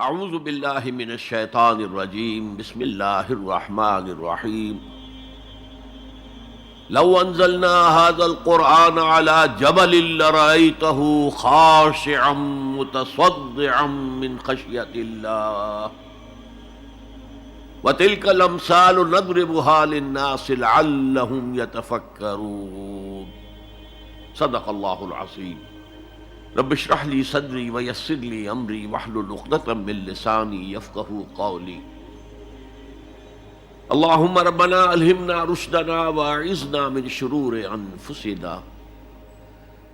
اعوذ باللہ من الشیطان الرجیم بسم اللہ الرحمن الرحیم لو انزلنا هذا القرآن على جبل لرأيته خاشعا متصدعا من خشية الله وتلك الامثال نضربها للناس لعلهم يتفكرون صدق اللہ العظیم۔ رب اشرح لي صدری ویسر لي امری واحلل عقدۃ من لسانی یفقهوا قولی۔ اللهم ربنا الہمنا رشدنا واعذنا من شرور انفسنا۔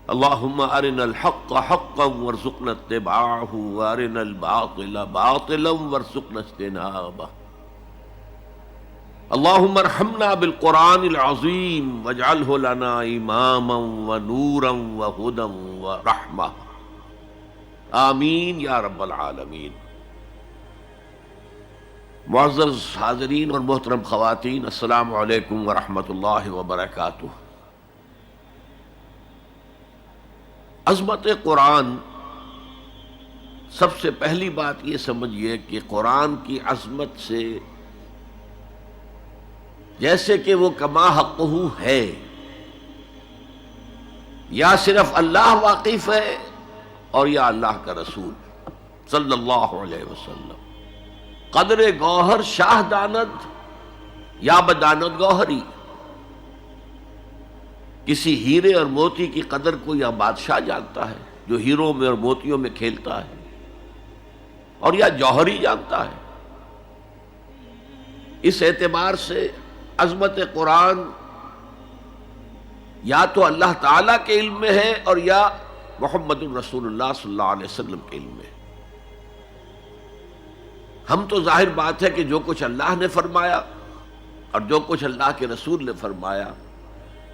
اللهم ارنا الحق حقا وارزقنا اتباعه وارنا الباطل باطلا وارزقنا اجتنابه۔ اللهم ارحمنا بالقرآن العظیم واجعله لنا اماما ونورا وهدى ورحمة آمین یا رب العالمین۔ معزز حاضرین اور محترم خواتین، السلام علیکم ورحمۃ اللہ وبرکاتہ۔ عظمت قرآن، سب سے پہلی بات یہ سمجھیے کہ قرآن کی عظمت سے جیسے کہ وہ کما حقہ ہے، یا صرف اللہ واقف ہے اور یا اللہ کا رسول صلی اللہ علیہ وسلم۔ قدر گوہر شاہ داند یا بداند گوہری، کسی ہیرے اور موتی کی قدر کو یا بادشاہ جانتا ہے جو ہیروں میں اور موتیوں میں کھیلتا ہے، اور یا جوہری جانتا ہے۔ اس اعتبار سے عظمت قرآن یا تو اللہ تعالیٰ کے علم میں ہے اور یا محمد الرسول اللہ صلی اللہ علیہ وسلم کے علم میں۔ ہم تو ظاہر بات ہے کہ جو کچھ اللہ نے فرمایا اور جو کچھ اللہ کے رسول نے فرمایا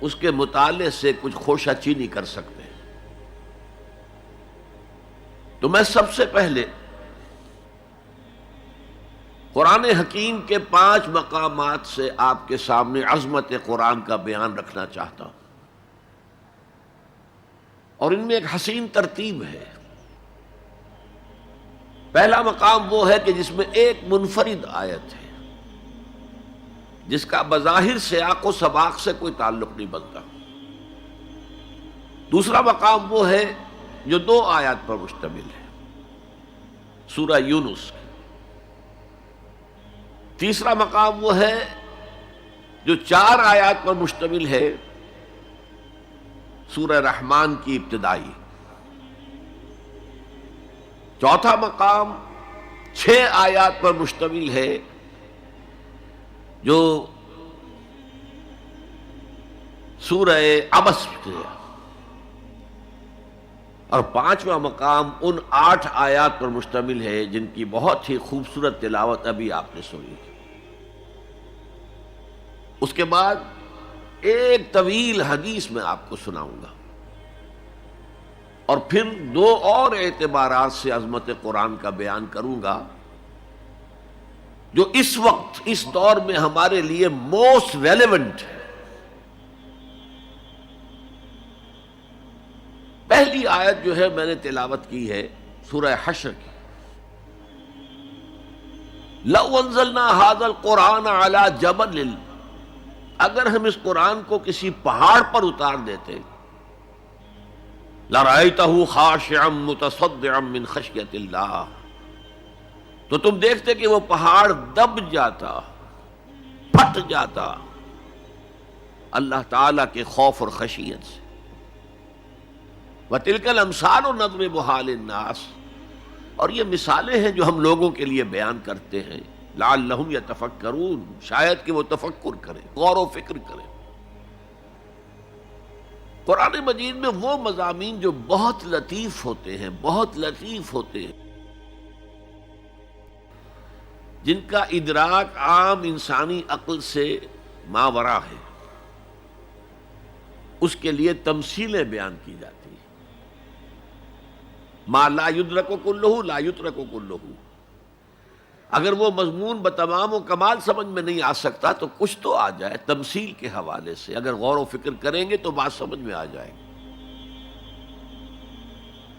اس کے مطالعے سے کچھ خوشہ چینی کر سکتے ہیں۔ تو میں سب سے پہلے قرآن حکیم کے 5 مقامات سے آپ کے سامنے عظمت قرآن کا بیان رکھنا چاہتا ہوں، اور ان میں ایک حسین ترتیب ہے۔ پہلا مقام وہ ہے کہ جس میں ایک منفرد آیت ہے جس کا بظاہر سیاق و سباق سے کوئی تعلق نہیں بنتا۔ دوسرا مقام وہ ہے جو 2 آیات پر مشتمل ہے، سورہ یونس۔ تیسرا مقام وہ ہے جو 4 آیات پر مشتمل ہے، سورہ رحمان کی ابتدائی۔ چوتھا مقام 6 آیات پر مشتمل ہے جو سورہ عبس ہے، اور 5واں مقام ان 8 آیات پر مشتمل ہے جن کی بہت ہی خوبصورت تلاوت ابھی آپ نے سنی۔ اس کے بعد ایک طویل حدیث میں آپ کو سناؤں گا، اور پھر 2 اور اعتبارات سے عظمت قرآن کا بیان کروں گا جو اس وقت اس دور میں ہمارے لیے موسٹ ریلیونٹ ہے۔ پہلی آیت جو ہے میں نے تلاوت کی ہے سورہ حشر کی، لَوْ أَنزَلْنَا هَذَا الْقُرْآنَ عَلَى جَبَلٍ، اگر ہم اس قرآن کو کسی پہاڑ پر اتار دیتے، لَرَأَيْتَهُ خَاشِعًا مُتَصَدِّعًا مِنْ خَشْيَةِ اللَّهِ، تو تم دیکھتے کہ وہ پہاڑ دب جاتا، پھٹ جاتا اللہ تعالیٰ کے خوف اور خشیت سے۔ وَتِلْكَ الْأَمْثَالُ نَضْرِبُهَا لِلنَّاسِ، اور یہ مثالیں ہیں جو ہم لوگوں کے لیے بیان کرتے ہیں، لعلہم یتفکرون، شاید کہ وہ تفکر کریں، غور و فکر کریں۔ قرآن مجید میں وہ مضامین جو بہت لطیف ہوتے ہیں، بہت لطیف ہوتے ہیں، جن کا ادراک عام انسانی عقل سے ماورا ہے، اس کے لیے تمثیلیں بیان کی جاتی ہیں۔ ما لا یدرک کلہ لا یترک کلہ، اگر وہ مضمون بتمام و کمال سمجھ میں نہیں آ سکتا تو کچھ تو آ جائے تمثیل کے حوالے سے، اگر غور و فکر کریں گے تو بات سمجھ میں آ جائے گی۔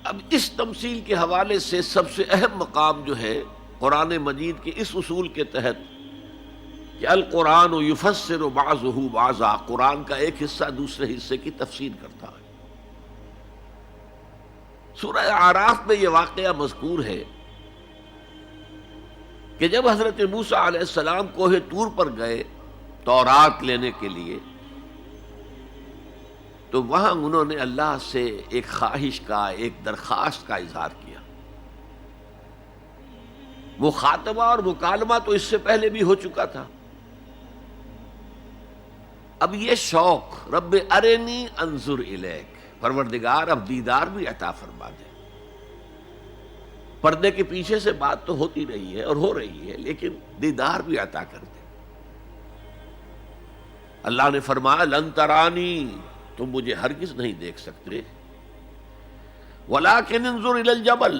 اب اس تمثیل کے حوالے سے سب سے اہم مقام جو ہے قرآن مجید کے اس اصول کے تحت کہ القرآن یفسر بعضہ بعضا، قرآن کا ایک حصہ دوسرے حصے کی تفسیر کرتا ہے۔ سورہ اعراف میں یہ واقعہ مذکور ہے کہ جب حضرت موسیٰ علیہ السلام کوہ طور پر گئے تورات لینے کے لیے، تو وہاں انہوں نے اللہ سے ایک خواہش کا، ایک درخواست کا اظہار کیا۔ وہ خاتمہ اور مکالمہ تو اس سے پہلے بھی ہو چکا تھا، اب یہ شوق رب ارنی انظر الیک، پروردگار اب دیدار بھی عطا فرما دے۔ پردے کے پیچھے سے بات تو ہوتی رہی ہے اور ہو رہی ہے، لیکن دیدار بھی عطا کر دے۔ اللہ نے فرمایا لن ترانی، تم مجھے ہرگز نہیں دیکھ سکتے، ولکن انظر الی الجبل،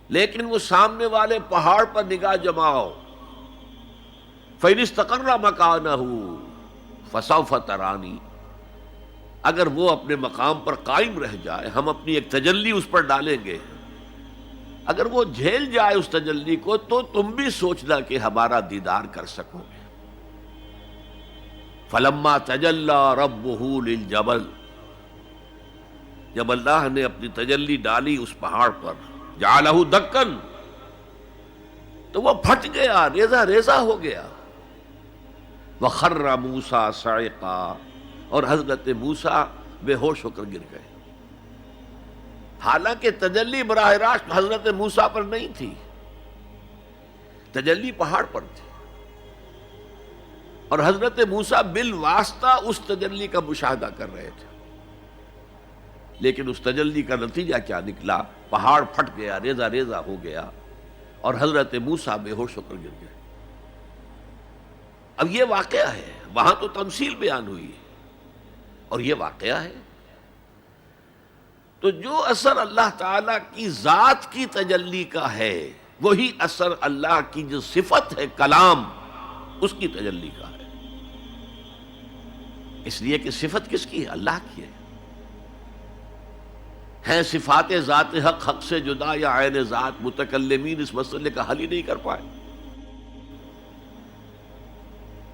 لیکن وہ سامنے والے پہاڑ پر نگاہ جماؤ، فإن استقر مکانہ فسوف ترانی، اگر وہ اپنے مقام پر قائم رہ جائے، ہم اپنی ایک تجلی اس پر ڈالیں گے، اگر وہ جھیل جائے اس تجلی کو، تو تم بھی سوچنا کہ ہمارا دیدار کر سکو گے۔ فلما تجلی ربہ للجبل، جب اللہ نے اپنی تجلی ڈالی اس پہاڑ پر، جعلہ دکن، تو وہ پھٹ گیا، ریزہ ریزہ ہو گیا۔ وخر موسیٰ صعقا، اور حضرت موسیٰ بے ہوش ہو کر گر گئے۔ حالانکہ تجلی براہ راست حضرت موسیٰ پر نہیں تھی، تجلی پہاڑ پر تھی، اور حضرت موسیٰ بالواسطہ اس تجلی کا مشاہدہ کر رہے تھے، لیکن اس تجلی کا نتیجہ کیا نکلا؟ پہاڑ پھٹ گیا، ریزہ ریزہ ہو گیا، اور حضرت موسیٰ بے ہوش ہو کر گر گئے۔ اب یہ واقعہ ہے، وہاں تو تمثیل بیان ہوئی ہے، اور یہ واقعہ ہے۔ تو جو اثر اللہ تعالی کی ذات کی تجلی کا ہے، وہی اثر اللہ کی جو صفت ہے کلام، اس کی تجلی کا ہے۔ اس لیے کہ صفت کس کی ہے؟ اللہ کی ہے صفات ذات حق حق سے جدا یا عین ذات، متکلمین اس مسئلے کا حل ہی نہیں کر پائے۔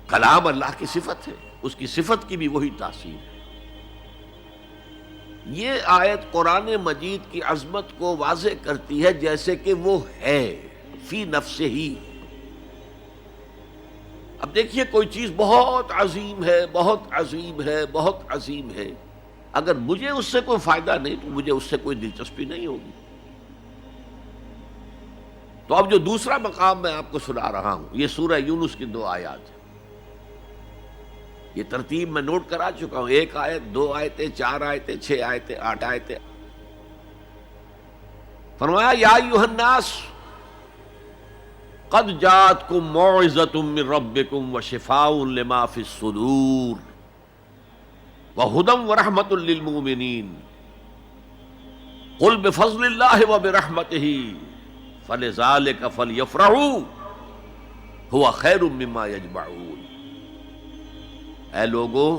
کلام اللہ کی صفت ہے، اس کی صفت کی بھی وہی تاثیر ہے۔ یہ آیت قرآن مجید کی عظمت کو واضح کرتی ہے، جیسے کہ وہ ہے فی نفسہ ہی۔ اب دیکھیے کوئی چیز بہت عظیم ہے، بہت عظیم ہے، بہت عظیم ہے، اگر مجھے اس سے کوئی فائدہ نہیں تو مجھے اس سے کوئی دلچسپی نہیں ہوگی۔ تو اب جو دوسرا مقام میں آپ کو سنا رہا ہوں، یہ سورہ یونس کی 2 آیات ہیں۔ یہ ترتیب میں نوٹ کرا چکا ہوں، 1 آیت، 2 آیتیں، 4 آیتیں، 6 آیتیں، 8 آیتیں۔ فرمایا یا ایھا الناس قد جاءتکم موعظۃ من ربکم وشفاء لما فی الصدور وہدی ورحمۃ للمؤمنین قل بفضل اللہ وبرحمتہ فلذلک فلیفرحوا ھو خیر مما یجمعون۔ اے لوگو،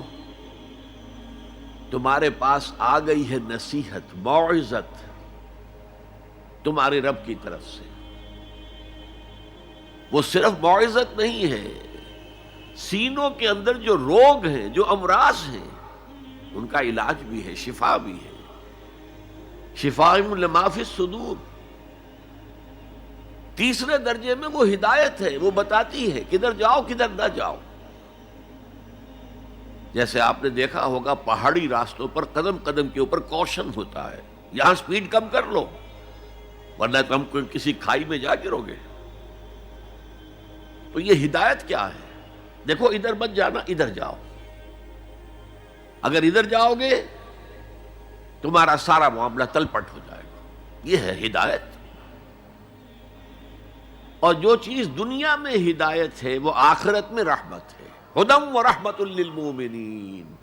تمہارے پاس آ گئی ہے نصیحت، موعظت تمہارے رب کی طرف سے۔ وہ صرف موعظت نہیں ہے، سینوں کے اندر جو روگ ہیں، جو امراض ہیں، ان کا علاج بھی ہے، شفا بھی ہے۔ شفاء لما فی الصدور۔ تیسرے درجے میں وہ ہدایت ہے، وہ بتاتی ہے کدھر جاؤ کدھر نہ جاؤ۔ جیسے آپ نے دیکھا ہوگا پہاڑی راستوں پر قدم قدم کے اوپر کوشن ہوتا ہے، یہاں سپیڈ کم کر لو ورنہ تم کسی کھائی میں جا گرو گے۔ تو یہ ہدایت کیا ہے؟ دیکھو ادھر مت جانا، ادھر جاؤ، اگر ادھر جاؤ گے تمہارا سارا معاملہ تلپٹ ہو جائے گا۔ یہ ہے ہدایت۔ اور جو چیز دنیا میں ہدایت ہے وہ آخرت میں رحمت ہے، ہدی ورحمۃ للمؤمنین۔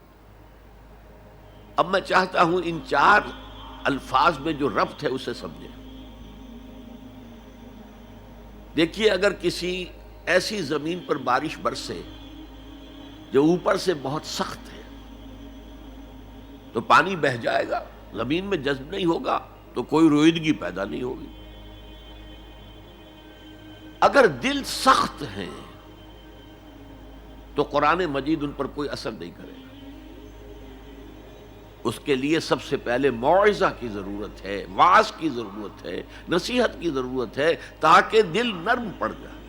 اب میں چاہتا ہوں ان 4 الفاظ میں جو ربط ہے اسے سمجھیں۔ دیکھیے اگر کسی ایسی زمین پر بارش برسے جو اوپر سے بہت سخت ہے تو پانی بہہ جائے گا، زمین میں جذب نہیں ہوگا تو کوئی رویدگی پیدا نہیں ہوگی. اگر دل سخت ہیں تو قرآن مجید ان پر کوئی اثر نہیں کرے گا. اس کے لیے سب سے پہلے موعظہ کی ضرورت ہے، وعظ کی ضرورت ہے، نصیحت کی ضرورت ہے، تاکہ دل نرم پڑ جائے.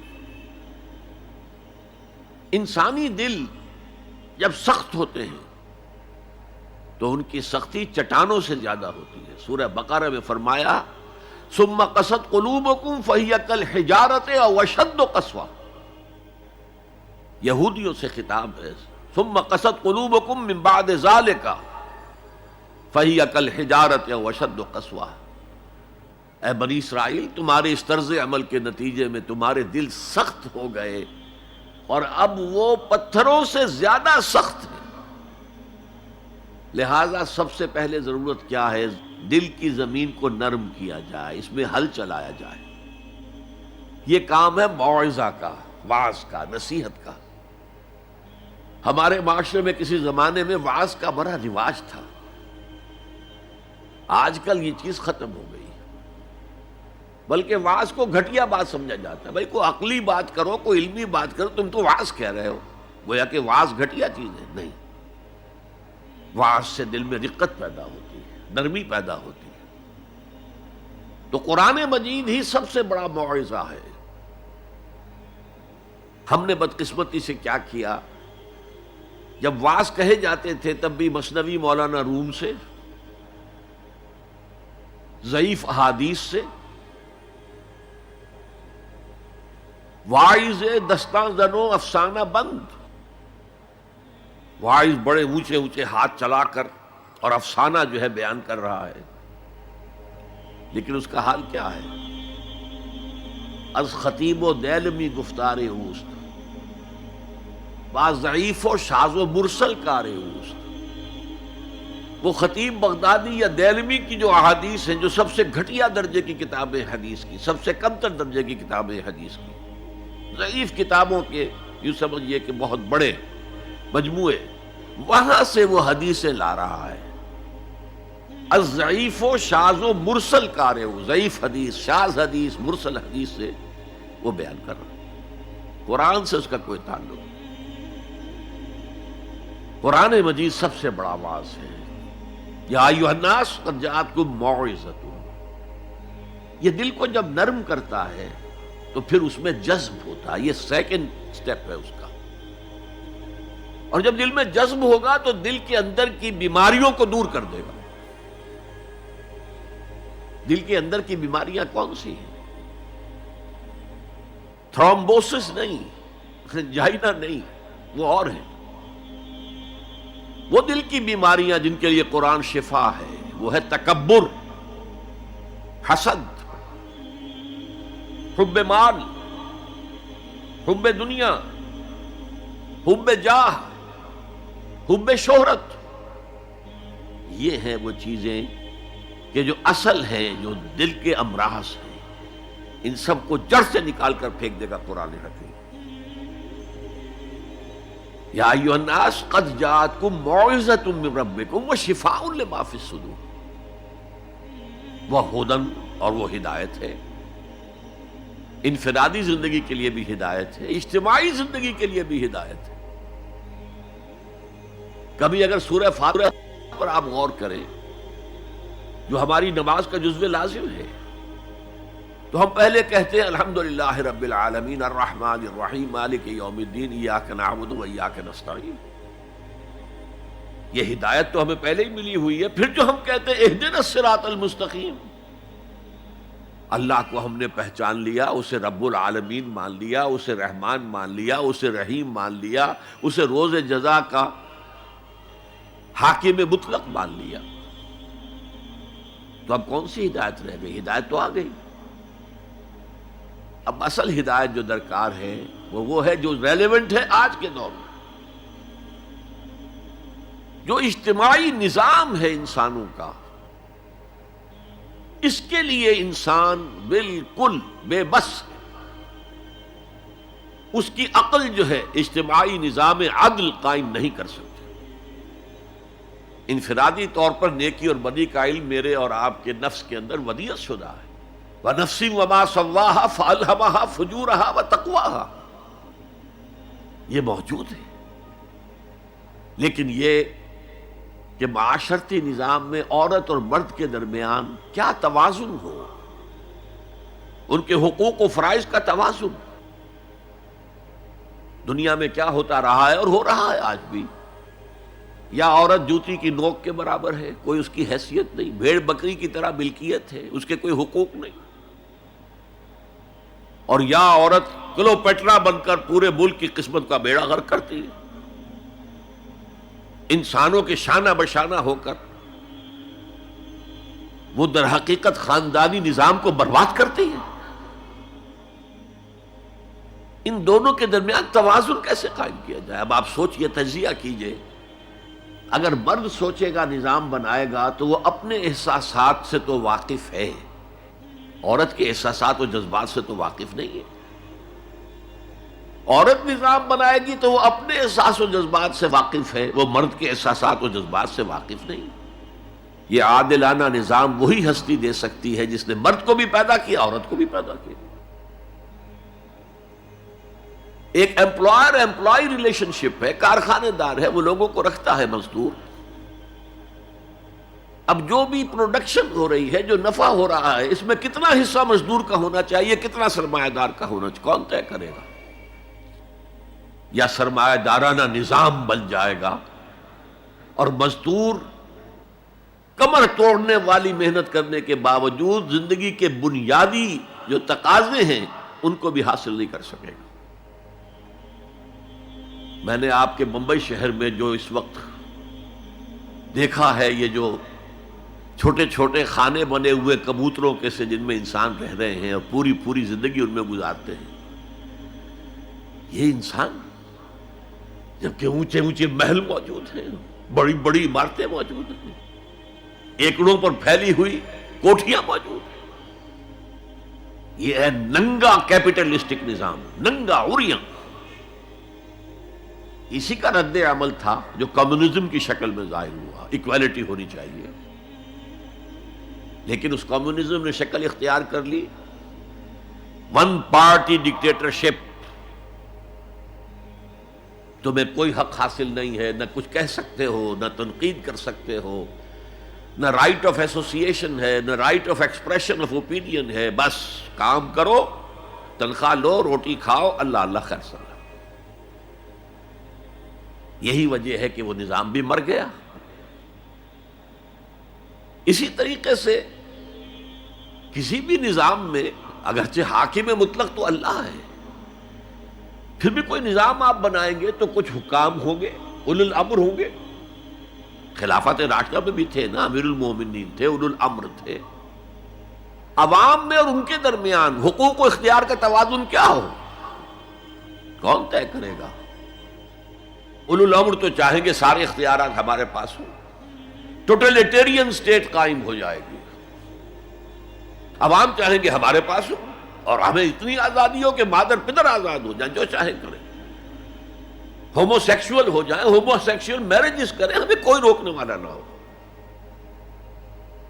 انسانی دل جب سخت ہوتے ہیں تو ان کی سختی چٹانوں سے زیادہ ہوتی ہے. سورہ بقرہ میں فرمایا ثم قست قلوبکم فہی کالحجارۃ او اشد قسوہ. یہودیوں سے خطاب ہے. ثم قست قلوبکم من بعد ذلک فہی کالحجارۃ او اشد قسوہ. اے بنی اسرائیل، تمہارے اس طرز عمل کے نتیجے میں تمہارے دل سخت ہو گئے اور اب وہ پتھروں سے زیادہ سخت ہیں. لہذا سب سے پہلے ضرورت کیا ہے؟ دل کی زمین کو نرم کیا جائے، اس میں ہل چلایا جائے. یہ کام ہے موعظہ کا، وعظ کا، نصیحت کا. ہمارے معاشرے میں کسی زمانے میں وعظ کا بڑا رواج تھا. آج کل یہ چیز ختم ہو گئی، بلکہ وعظ کو گھٹیا بات سمجھا جاتا ہے. بھائی کوئی عقلی بات کرو، کوئی علمی بات کرو، تم تو وعظ کہہ رہے ہو. گویا کہ وعظ گھٹیا چیز ہے. نہیں، وعظ سے دل میں رقت پیدا ہوتی ہے، نرمی پیدا ہوتی ہے. تو قرآن مجید ہی سب سے بڑا موعظہ ہے. ہم نے بدقسمتی سے کیا کیا، جب وعظ کہے جاتے تھے تب بھی مثنوی مولانا روم سے، ضعیف احادیث سے، واعظ دستاں زنو افسانہ بند. واعظ بڑے اونچے اونچے ہاتھ چلا کر اور افسانہ جو ہے بیان کر رہا ہے، لیکن اس کا حال کیا ہے؟ از خطیب و دیلمی گفتار اوست، بعض ضعیف و شاذ و مرسل کار اوست. وہ خطیب بغدادی یا دیلمی کی جو احادیث ہیں، جو سب سے گھٹیا درجے کی کتابیں حدیث کی، سب سے کمتر درجے کی کتابیں حدیث کی، ضعیف کتابوں کے یوں سمجھیے کہ بہت بڑے مجموعے، وہاں سے وہ حدیثیں لا رہا ہے. الضعیف و شاذ و مرسل کار ہو، ضعیف حدیث، شاذ حدیث، مرسل حدیث سے وہ بیان کر رہا ہے. قرآن سے اس کا کوئی تعلق نہیں. قرآن مجید سب سے بڑا واعظ ہے. یا ایھا الناس قد جاءتکم موعظۃ. یہ دل کو جب نرم کرتا ہے تو پھر اس میں جذب ہوتا ہے. یہ سیکنڈ سٹیپ ہے اس کا. اور جب دل میں جذب ہوگا تو دل کے اندر کی بیماریوں کو دور کر دے گا. دل کے اندر کی بیماریاں کون سی ہیں؟ تھرومبوسس نہیں، انجائنا نہیں، وہ اور ہیں. وہ دل کی بیماریاں جن کے لیے قرآن شفا ہے، وہ ہے تکبر، حسد، حب مال، حب دنیا، حب جاہ، حب شہرت. یہ ہیں وہ چیزیں کہ جو اصل ہیں، جو دل کے امراض ہیں. ان سب کو جڑ سے نکال کر پھینک دے گا قرآن حکیم. یا ایھا الناس قد جاءتکم موعظۃ من ربکم وشفاء لما فی الصدور. وہ ہدن، اور وہ ہدایت ہے. انفرادی زندگی کے لیے بھی ہدایت ہے، اجتماعی زندگی کے لیے بھی ہدایت ہے. کبھی اگر سورہ فاتحہ پر آپ غور کریں، جو ہماری نماز کا جزو لازم ہے، تو ہم پہلے کہتے ہیں الحمدللہ رب العالمین الرحمن الرحیم مالک یوم الدین ایاک نعبد و ایاک نستعین. یہ ہدایت تو ہمیں پہلے ہی ملی ہوئی ہے. پھر جو ہم کہتے ہیں اہدنا الصراط المستقیم، اللہ کو ہم نے پہچان لیا، اسے رب العالمین مان لیا، اسے رحمان مان لیا، اسے رحیم مان لیا، اسے روز جزا کا حاکم مطلق مان لیا. تو اب کون سی ہدایت رہ گئی؟ ہدایت تو آ گئی. اب اصل ہدایت جو درکار ہے وہ ہے جو ریلیونٹ ہے آج کے دور میں. جو اجتماعی نظام ہے انسانوں کا، اس کے لیے انسان بالکل بے بس ہے. اس کی عقل جو ہے اجتماعی نظام عدل قائم نہیں کر سکتی. انفرادی طور پر نیکی اور بدی کا علم میرے اور آپ کے نفس کے اندر ودیعت شدہ ہے. وَنَفْسٍ وَمَا سَوَّاهَا فَأَلْهَمَهَا فُجُورَهَا وَتَقْوَاهَا، یہ موجود ہے. لیکن یہ کہ معاشرتی نظام میں عورت اور مرد کے درمیان کیا توازن ہو، ان کے حقوق و فرائض کا توازن. دنیا میں کیا ہوتا رہا ہے اور ہو رہا ہے آج بھی، یا عورت جوتی کی نوک کے برابر ہے، کوئی اس کی حیثیت نہیں، بھیڑ بکری کی طرح ملکیت ہے، اس کے کوئی حقوق نہیں. اور یا عورت کلوپیٹرا بن کر پورے ملک کی قسمت کا بیڑا غرق کرتی ہے، انسانوں کے شانہ بشانہ ہو کر وہ در حقیقت خاندانی نظام کو برباد کرتی ہے. ان دونوں کے درمیان توازن کیسے قائم کیا جائے؟ اب آپ سوچئے، تجزیہ کیجئے. اگر مرد سوچے گا، نظام بنائے گا، تو وہ اپنے احساسات سے تو واقف ہے، عورت کے احساسات و جذبات سے تو واقف نہیں ہے. عورت نظام بنائے گی تو وہ اپنے احساس و جذبات سے واقف ہے، وہ مرد کے احساسات و جذبات سے واقف نہیں. یہ عادلانہ نظام وہی ہستی دے سکتی ہے جس نے مرد کو بھی پیدا کیا، عورت کو بھی پیدا کیا. ایک ایمپلائر ایمپلائی ریلیشن شپ ہے، کارخانے دار ہے، وہ لوگوں کو رکھتا ہے مزدور. اب جو بھی پروڈکشن ہو رہی ہے، جو نفع ہو رہا ہے، اس میں کتنا حصہ مزدور کا ہونا چاہیے، کتنا سرمایہ دار کا ہونا چاہیے، کون طے کرے گا؟ یا سرمایہ دارانہ نظام بن جائے گا اور مزدور کمر توڑنے والی محنت کرنے کے باوجود زندگی کے بنیادی جو تقاضے ہیں ان کو بھی حاصل نہیں کر سکے گا. میں نے آپ کے ممبئی شہر میں جو اس وقت دیکھا ہے، یہ جو چھوٹے چھوٹے خانے بنے ہوئے کبوتروں کے سے جن میں انسان رہ رہے ہیں اور پوری زندگی ان میں گزارتے ہیں، یہ انسان، جبکہ اونچے اونچے محل موجود ہیں، بڑی بڑی عمارتیں موجود ہیں، ایکڑوں پر پھیلی ہوئی کوٹھیاں موجود ہیں. یہ ہے ننگا کیپٹلسٹک نظام، ننگا عریاں. اسی کا رد عمل تھا جو کمیونزم کی شکل میں ظاہر ہوا. ایکویلٹی ہونی چاہیے، لیکن اس کمیونزم نے شکل اختیار کر لی ون پارٹی ڈکٹیٹرشپ. تمہیں کوئی حق حاصل نہیں ہے، نہ کچھ کہہ سکتے ہو، نہ تنقید کر سکتے ہو، نہ رائٹ آف ایسوسیشن ہے، نہ right of expression of opinion ہے. بس کام کرو، تنخواہ لو، روٹی کھاؤ، اللہ اللہ خیر سلام. یہی وجہ ہے کہ وہ نظام بھی مر گیا. اسی طریقے سے کسی بھی نظام میں اگرچہ حاکم مطلق تو اللہ ہے، پھر بھی کوئی نظام آپ بنائیں گے تو کچھ حکام ہوں گے، اولو الامر ہوں گے. خلافت راشدہ میں بھی تھے نا، امیر المومنین تھے، اولو الامر تھے. عوام میں اور ان کے درمیان حقوق و اختیار کا توازن کیا ہو، کون طے کرے گا؟ اولو الامر تو چاہیں گے سارے اختیارات ہمارے پاس ہوں، ٹوٹلیٹیرین سٹیٹ قائم ہو جائے گی. عوام چاہیں گے ہمارے پاس ہوں اور ہمیں اتنی آزادی ہو کہ مادر پدر آزاد ہو جائیں، جو چاہیں کریں. ہومو سیکشول ہو جائیں، ہومو سیکشول میرجز کریں، ہمیں کوئی روکنے والا نہ ہو.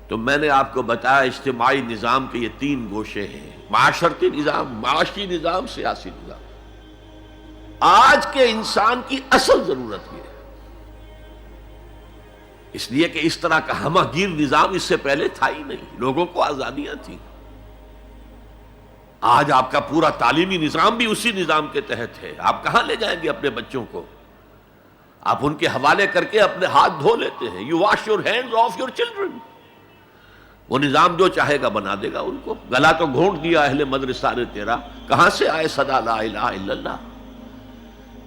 تو میں نے آپ کو بتایا اجتماعی نظام کے یہ تین گوشے ہیں: معاشرتی نظام، معاشی نظام، سیاسی نظام. آج کے انسان کی اصل ضرورت یہ ہے، اس لیے کہ اس طرح کا ہمہ گیر نظام اس سے پہلے تھا ہی نہیں. لوگوں کو آزادیاں تھیں. آج آپ کا پورا تعلیمی نظام بھی اسی نظام کے تحت ہے. آپ کہاں لے جائیں گے اپنے بچوں کو؟ آپ ان کے حوالے کر کے اپنے ہاتھ دھو لیتے ہیں. You wash your hands of your children. وہ نظام جو چاہے گا بنا دے گا ان کو. گلا تو گھونٹ دیا اہل مدرسہ نے تیرا، کہاں سے آئے صدا لا الہ الا اللہ؟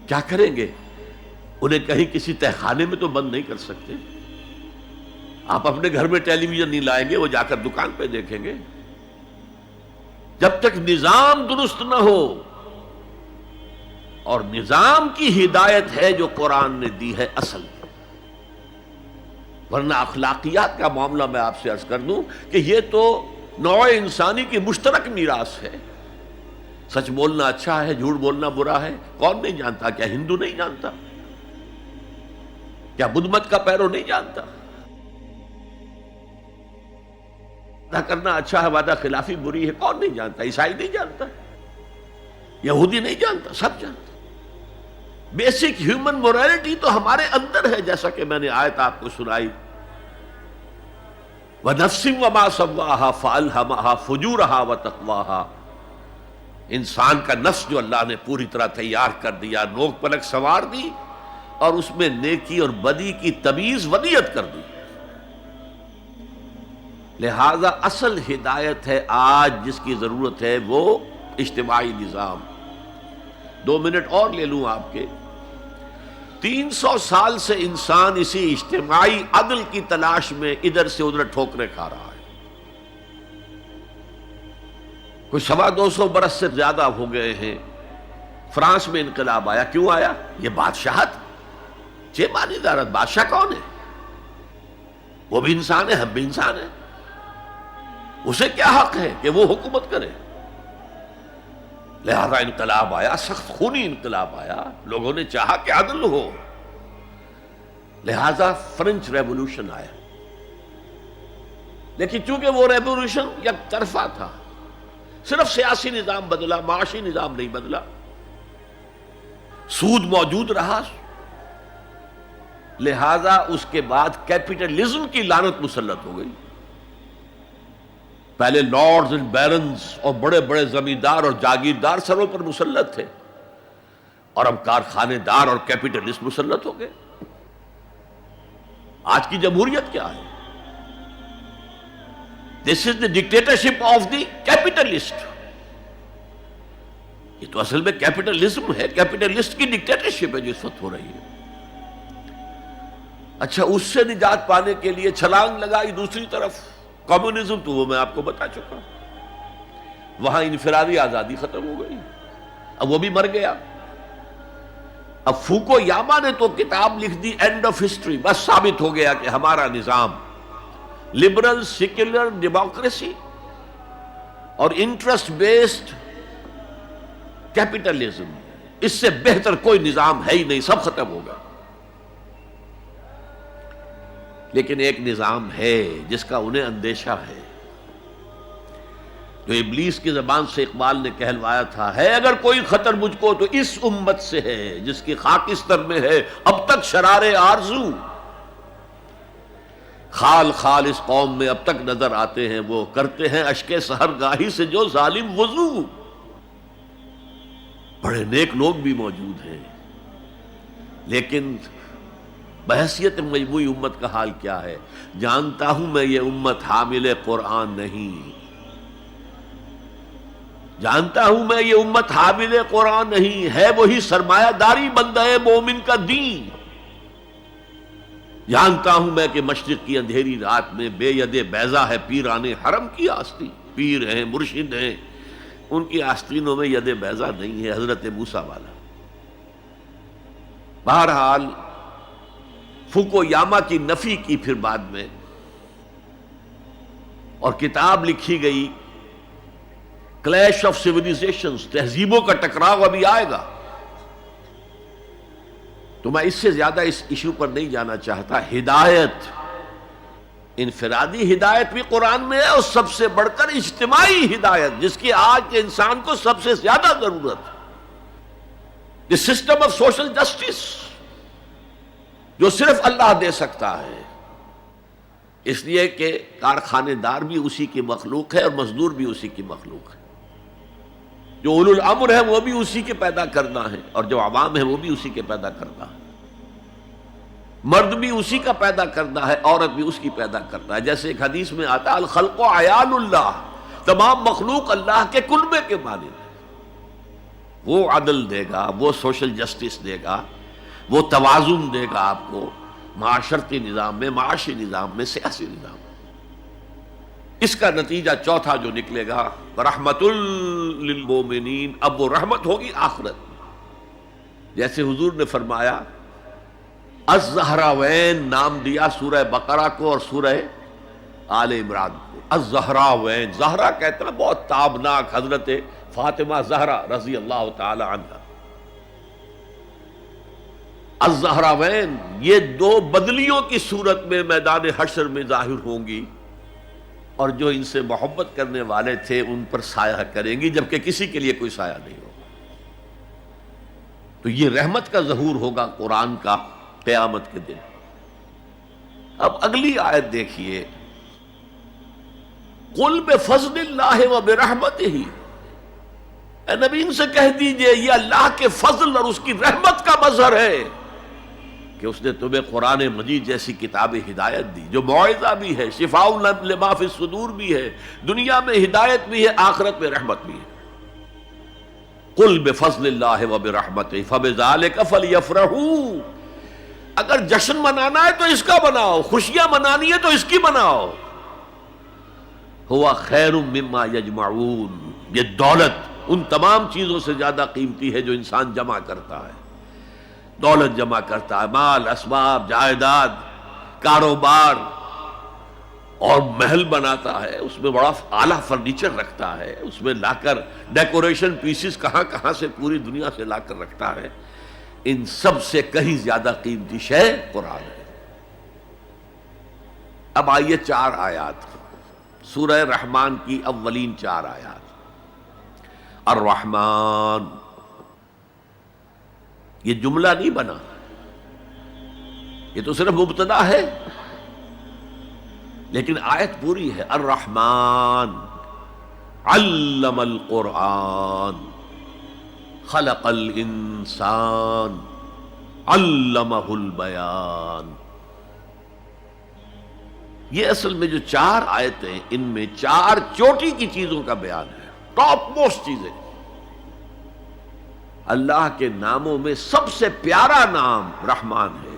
کیا کریں گے؟ انہیں کہیں کسی تہخانے میں تو بند نہیں کر سکتے. آپ اپنے گھر میں ٹیلی ویژن نہیں لائیں گے، وہ جا کر دکان پہ دیکھیں گے. جب تک نظام درست نہ ہو، اور نظام کی ہدایت ہے جو قرآن نے دی ہے اصل، ورنہ اخلاقیات کا معاملہ میں آپ سے عرض کر دوں کہ یہ تو نوع انسانی کی مشترک میراث ہے. سچ بولنا اچھا ہے، جھوٹ بولنا برا ہے، کون نہیں جانتا؟ کیا ہندو نہیں جانتا؟ کیا بدھ مت کا پیرو نہیں جانتا؟ وعدہ کرنا اچھا ہے، وعدہ خلافی بری ہے، کون نہیں جانتا؟ عیسائی نہیں جانتا، یہودی نہیں جانتا، سب جانتا۔ بیسک ہیومن مورالٹی تو ہمارے اندر ہے، جیسا کہ میں نے آیت آپ کو سنائی، وَنَفْسٍ وَمَا سَوَّاهَا فَأَلْهَمَهَا فُجُورَهَا وَتَقْوَاهَا، انسان کا نفس جو اللہ نے پوری طرح تیار کر دیا، نوک پلک سنوار دی، اور اس میں نیکی اور بدی کی تمیز ودیت کر دی۔ لہذا اصل ہدایت ہے آج جس کی ضرورت ہے وہ اجتماعی نظام۔ 2 منٹ اور لے لوں آپ کے۔ 300 سال سے انسان اسی اجتماعی عدل کی تلاش میں ادھر سے ادھر ٹھوکریں کھا رہا ہے۔ کوئی 250 برس سے زیادہ ہو گئے ہیں۔ فرانس میں انقلاب آیا، کیوں آیا؟ یہ بادشاہت، چیمانی دارت۔ بادشاہ کون ہے؟ وہ بھی انسان ہے، ہم بھی انسان ہیں۔ اسے کیا حق ہے کہ وہ حکومت کرے؟ لہذا انقلاب آیا، سخت خونی انقلاب آیا، لوگوں نے چاہا کہ عدل ہو، لہذا فرینچ ریولوشن آیا۔ لیکن چونکہ وہ ریولوشن یک طرفہ تھا، صرف سیاسی نظام بدلا، معاشی نظام نہیں بدلا، سود موجود رہا، لہذا اس کے بعد کیپٹلزم کی لعنت مسلط ہو گئی۔ پہلے لارڈز اینڈ بیرنز اور بڑے بڑے زمیندار اور جاگیردار سروں پر مسلط تھے، اور اب کارخانے دار اور کیپٹلسٹ مسلط ہو گئے۔ آج کی جمہوریت کیا ہے؟ دس از دی ڈکٹیٹرشپ آف دی کیپٹلسٹ۔ یہ تو اصل میں کیپٹلزم ہے، کیپٹلسٹ کی ڈکٹیٹرشپ ہے جو اس وقت ہو رہی ہے۔ اچھا، اس سے نجات پانے کے لیے چھلانگ لگائی دوسری طرف کمیونزم، تو وہ میں آپ کو بتا چکا، وہاں انفرادی آزادی ختم ہو گئی، اب وہ بھی مر گیا۔ اب فوکو یاما نے تو کتاب لکھ دی اینڈ آف ہسٹری، بس ثابت ہو گیا کہ ہمارا نظام لبرل سیکولر ڈیموکریسی اور انٹرسٹ بیسڈ کیپٹلزم، اس سے بہتر کوئی نظام ہے ہی نہیں، سب ختم ہوگا۔ لیکن ایک نظام ہے جس کا انہیں اندیشہ ہے، جو ابلیس کی زبان سے اقبال نے کہلوایا تھا، ہے اگر کوئی خطر مجھ کو تو اس امت سے ہے، جس کی خاکستر میں ہے اب تک شرار آرزو۔ خال خال اس قوم میں اب تک نظر آتے ہیں، وہ کرتے ہیں اشک سحر گاہی سے جو ظالم وضو۔ بڑے نیک لوگ بھی موجود ہیں، لیکن بحیثیت مجموعی امت کا حال کیا ہے؟ جانتا ہوں میں یہ امت حامل قرآن نہیں، جانتا ہوں میں یہ امت حامل قرآن نہیں ہے، وہی سرمایہ داری بندہ مومن کا دین۔ جانتا ہوں میں کہ مشرق کی اندھیری رات میں بے ید بیضا ہے پیران حرم کی آستین، پیر ہیں، مرشد ہیں، ان کی آستینوں میں ید بیضا نہیں ہے، حضرت موسیٰ والا۔ بہرحال فوکو یاما کی نفی کی پھر بعد میں، اور کتاب لکھی گئی کلیش آف سیویلائزیشنز، تہذیبوں کا ٹکراؤ ابھی آئے گا۔ تو میں اس سے زیادہ اس ایشو پر نہیں جانا چاہتا۔ ہدایت، انفرادی ہدایت بھی قرآن میں ہے، اور سب سے بڑھ کر اجتماعی ہدایت جس کی آج کے انسان کو سب سے زیادہ ضرورت ہے، the system of social justice, جو صرف اللہ دے سکتا ہے، اس لیے کہ کارخانے دار بھی اسی کی مخلوق ہے اور مزدور بھی اسی کی مخلوق ہے، جو اولو الامر ہے وہ بھی اسی کے پیدا کرنا ہے، اور جو عوام ہے وہ بھی اسی کے پیدا کرنا ہے، مرد بھی اسی کا پیدا کرنا ہے، عورت بھی اس کی پیدا کرنا ہے۔ جیسے ایک حدیث میں آتا ہے الخلق عیال اللہ، تمام مخلوق اللہ کے کلبے کے مانند ہے۔ وہ عدل دے گا، وہ سوشل جسٹس دے گا، وہ توازن دے گا آپ کو معاشرتی نظام میں، معاشی نظام میں، سیاسی نظام میں۔ اس کا نتیجہ چوتھا جو نکلے گا رحمت للمومنین، اب وہ رحمت ہوگی آخرت میں۔ جیسے حضور نے فرمایا، الزہراوین نام دیا سورہ بقرہ کو اور سورہ آل عمران کو۔ الزہراوین، زہرا کہتے ہیں بہت تابناک حضرت فاطمہ زہرا رضی اللہ تعالی عنہ۔ الزہراوین، یہ دو بدلیوں کی صورت میں میدان حشر میں ظاہر ہوں گی، اور جو ان سے محبت کرنے والے تھے ان پر سایہ کریں گی، جبکہ کسی کے لیے کوئی سایہ نہیں ہوگا۔ تو یہ رحمت کا ظہور ہوگا قرآن کا قیامت کے دن۔ اب اگلی آیت دیکھیے، قل بفضل اللہ وبرحمتہ، اے نبی ان سے کہہ دیجئے یہ اللہ کے فضل اور اس کی رحمت کا مظہر ہے کہ اس نے تمہیں قرآن مجید جیسی کتاب ہدایت دی، جو موعظہ بھی ہے، شفاء لما فی الصدور بھی ہے، دنیا میں ہدایت بھی ہے، آخرت میں رحمت بھی ہے۔ قل بفضل اللہ وبرحمتہ فبذلک فلیفرحوا، اگر جشن منانا ہے تو اس کا مناؤ، خوشیاں منانی ہے تو اس کی مناؤ۔ ہوا خیر مما یجمعون، یہ دولت ان تمام چیزوں سے زیادہ قیمتی ہے جو انسان جمع کرتا ہے۔ دولت جمع کرتا ہے، مال، اسباب، جائیداد، کاروبار، اور محل بناتا ہے، اس میں بڑا اعلیٰ فرنیچر رکھتا ہے، اس میں لا کر ڈیکوریشن پیسز کہاں کہاں سے پوری دنیا سے لا کر رکھتا ہے۔ ان سب سے کہیں زیادہ قیمتی شے قرآن ہے۔ اب آئیے 4 آیات، سورہ رحمان کی اولین 4 آیات۔ الرحمن، یہ جملہ نہیں بنا، یہ تو صرف مبتدا ہے، لیکن آیت پوری ہے۔ الرحمن علم القرآن خلق الانسان علمہ البیان۔ یہ اصل میں جو 4 آیتیں، ان میں 4 چوٹی کی چیزوں کا بیان ہے، ٹاپ موسٹ چیزیں۔ اللہ کے ناموں میں سب سے پیارا نام رحمان ہے،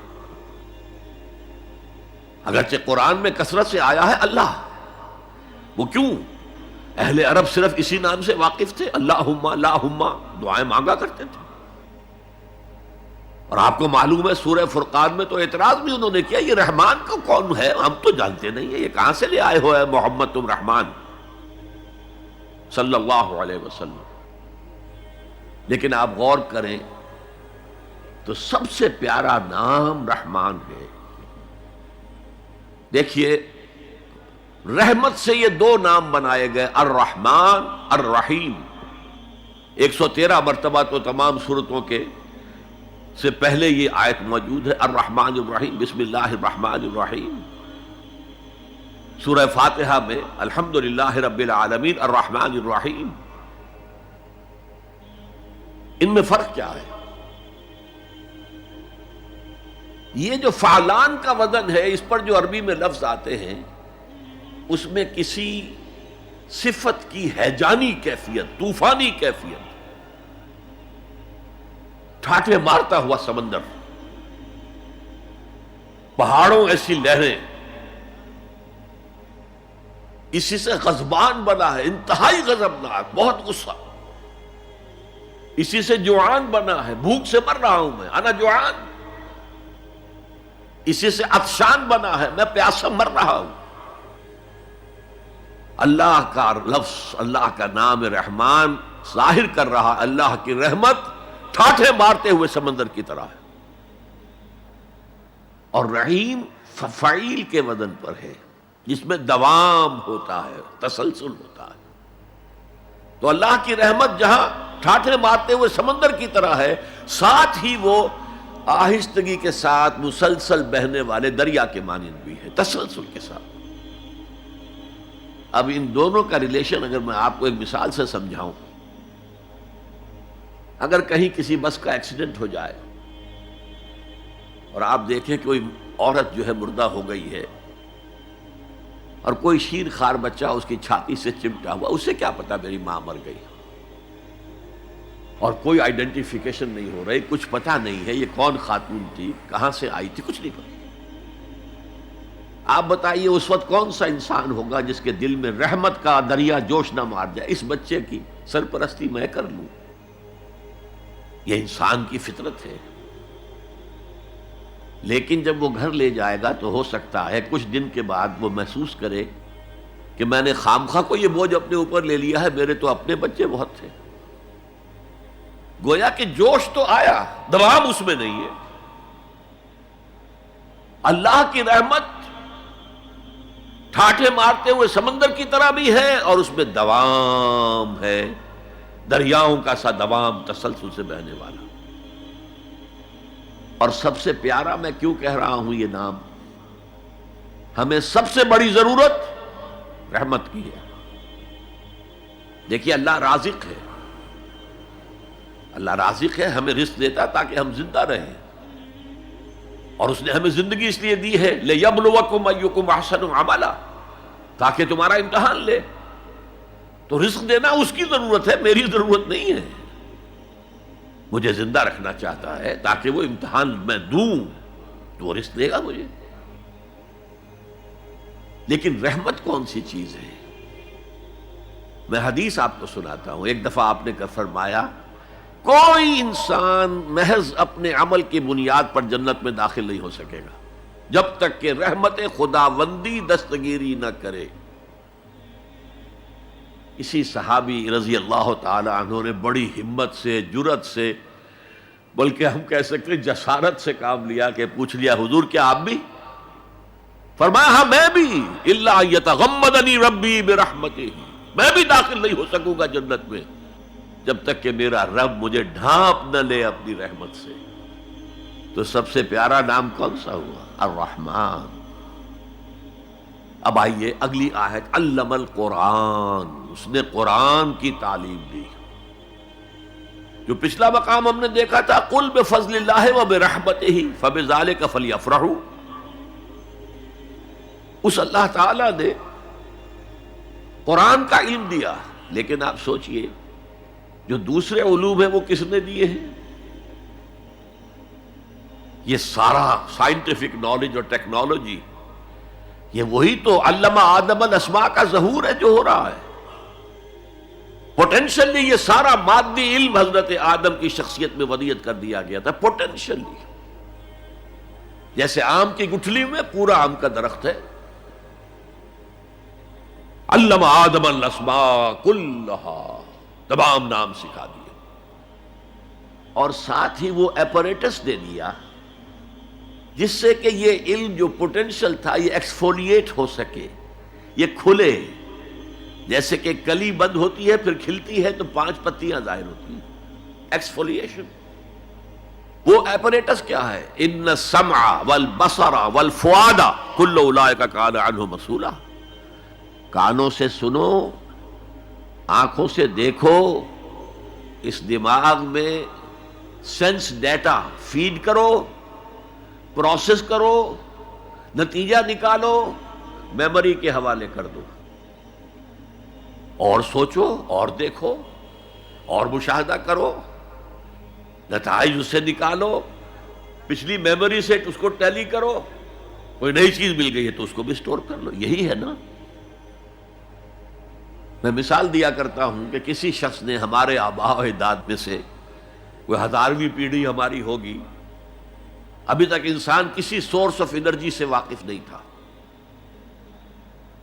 اگرچہ قرآن میں کثرت سے آیا ہے اللہ۔ وہ کیوں؟ اہل عرب صرف اسی نام سے واقف تھے، اللہم اللہم دعائیں مانگا کرتے تھے۔ اور آپ کو معلوم ہے سورہ فرقان میں تو اعتراض بھی انہوں نے کیا، یہ رحمان کو کون ہے، ہم تو جانتے نہیں ہیں، یہ کہاں سے لے آئے ہوئے محمد تم رحمان صلی اللہ علیہ وسلم۔ لیکن آپ غور کریں تو سب سے پیارا نام رحمان ہے۔ دیکھیے رحمت سے یہ 2 نام بنائے گئے، الرحمن الرحیم۔ 113 مرتبہ تو تمام سورتوں کے سے پہلے یہ آیت موجود ہے، الرحمن الرحیم، بسم اللہ الرحمن الرحیم۔ سورہ فاتحہ میں الحمدللہ رب العالمین الرحمن الرحیم۔ ان میں فرق کیا ہے؟ یہ جو فعلان کا وزن ہے، اس پر جو عربی میں لفظ آتے ہیں، اس میں کسی صفت کی ہیجانی کیفیت، طوفانی کیفیت، ٹھاٹھے مارتا ہوا سمندر، پہاڑوں ایسی لہریں، اسی سے غضبان بنا ہے، انتہائی غضبناک، بہت غصہ۔ اسی سے جوعان بنا ہے، بھوک سے مر رہا ہوں میں، انا جوعان۔ اسی سے عطشان بنا ہے، میں پیاسا مر رہا ہوں۔ اللہ کا لفظ، اللہ کا نام رحمان ظاہر کر رہا اللہ کی رحمت ٹھاٹھے مارتے ہوئے سمندر کی طرح ہے، اور رحیم فعیل کے وزن پر ہے، جس میں دوام ہوتا ہے، تسلسل ہوتا ہے۔ تو اللہ کی رحمت جہاں ٹھاٹھے مارتے ہوئے سمندر کی طرح ہے، ساتھ ہی وہ آہستگی کے ساتھ مسلسل بہنے والے دریا کے مانند بھی ہے، تسلسل کے ساتھ۔ اب ان دونوں کا ریلیشن اگر میں آپ کو ایک مثال سے سمجھاؤں، اگر کہیں کسی بس کا ایکسیڈنٹ ہو جائے اور آپ دیکھیں کہ کوئی عورت جو ہے مردہ ہو گئی ہے، اور کوئی شیر خوار بچہ اس کی چھاتی سے چمٹا ہوا، اسے کیا پتا میری ماں مر گئی، اور کوئی آئیڈینٹیفیکیشن نہیں ہو رہی، کچھ پتا نہیں ہے یہ کون خاتون تھی، کہاں سے آئی تھی، کچھ نہیں پتا۔ آپ بتائیے اس وقت کون سا انسان ہوگا جس کے دل میں رحمت کا دریا جوش نہ مار جائے، اس بچے کی سرپرستی میں کر لوں۔ یہ انسان کی فطرت ہے۔ لیکن جب وہ گھر لے جائے گا تو ہو سکتا ہے کچھ دن کے بعد وہ محسوس کرے کہ میں نے خامخواہ کو یہ بوجھ اپنے اوپر لے لیا ہے، میرے تو اپنے بچے بہت تھے۔ گویا کہ جوش تو آیا، دوام اس میں نہیں ہے۔ اللہ کی رحمت ٹھاٹھے مارتے ہوئے سمندر کی طرح بھی ہے اور اس میں دوام ہے، دریاؤں کا سا دوام تسلسل سے بہنے والا۔ اور سب سے پیارا میں کیوں کہہ رہا ہوں یہ نام، ہمیں سب سے بڑی ضرورت رحمت کی ہے۔ دیکھیے اللہ رازق ہے، اللہ رازق ہے، ہمیں رزق دیتا تاکہ ہم زندہ رہیں، اور اس نے ہمیں زندگی اس لیے دی ہے لِيَبْلُوَكُمْ أَيُّكُمْ أَحْسَنُ عَمَلًا، تاکہ تمہارا امتحان لے۔ تو رزق دینا اس کی ضرورت ہے، میری ضرورت نہیں ہے۔ مجھے زندہ رکھنا چاہتا ہے تاکہ وہ امتحان میں دوں تو وہ رزق دے گا مجھے۔ لیکن رحمت کون سی چیز ہے؟ میں حدیث آپ کو سناتا ہوں۔ ایک دفعہ آپ نے فرمایا کوئی انسان محض اپنے عمل کی بنیاد پر جنت میں داخل نہیں ہو سکے گا جب تک کہ رحمت خداوندی دستگیری نہ کرے۔ اسی صحابی رضی اللہ تعالی عنہ نے بڑی ہمت سے، جرأت سے، بلکہ ہم کہہ سکتے جسارت سے کام لیا کہ پوچھ لیا حضور کیا آپ بھی؟ فرمایا ہاں میں بھی، الا یتغمدنی ربی برحمتہ، میں بھی داخل نہیں ہو سکوں گا جنت میں جب تک کہ میرا رب مجھے ڈھانپ نہ لے اپنی رحمت سے۔ تو سب سے پیارا نام کون سا ہوا؟ الرحمن۔ اب آئیے اگلی آیت، علم القرآن، اس نے قرآن کی تعلیم دی۔ جو پچھلا مقام ہم نے دیکھا تھا قل بفضل اللہ وبرحمتہ فبذلک فلیفرحوا، اس اللہ تعالی نے قرآن کا علم دیا، لیکن آپ سوچئے جو دوسرے علوم ہیں وہ کس نے دیے ہیں؟ یہ سارا سائنٹیفک نالج اور ٹیکنالوجی، یہ وہی تو علم آدم الاسماء کا ظہور ہے جو ہو رہا ہے۔ پوٹینشلی یہ سارا مادی علم حضرت آدم کی شخصیت میں ودیعت کر دیا گیا تھا، پوٹینشلی۔ جیسے آم کی گٹھلی میں پورا آم کا درخت ہے، علم آدم الاسماء کلھا، تمام نام سکھا دیے، اور ساتھ ہی وہ ایپریٹس دے دیا جس سے کہ یہ علم جو پوٹینشل تھا یہ ایکسفولیٹ ہو سکے، یہ کھلے۔ جیسے کہ کلی بند ہوتی ہے پھر کھلتی ہے تو 5 پتیاں ظاہر ہوتی ہیں، ایکسفولیشن۔ وہ ایپریٹس کیا ہے؟ ان السمع والبصر والفؤاد کل اولئک کان عنہ مسئولا۔ کانوں سے سنو، آنکھوں سے دیکھو، اس دماغ میں سینس ڈیٹا فیڈ کرو، پروسیس کرو، نتیجہ نکالو، میموری کے حوالے کر دو، اور سوچو اور دیکھو اور مشاہدہ کرو، نتائج اس سے نکالو، پچھلی میموری سے اس کو ٹیلی کرو، کوئی نئی چیز مل گئی ہے تو اس کو بھی سٹور کر لو۔ یہی ہے نا۔ میں مثال دیا کرتا ہوں کہ کسی شخص نے ہمارے آباء و اجداد میں سے کوئی 1000ویں پیڑھی ہماری ہوگی، ابھی تک انسان کسی سورس آف انرجی سے واقف نہیں تھا،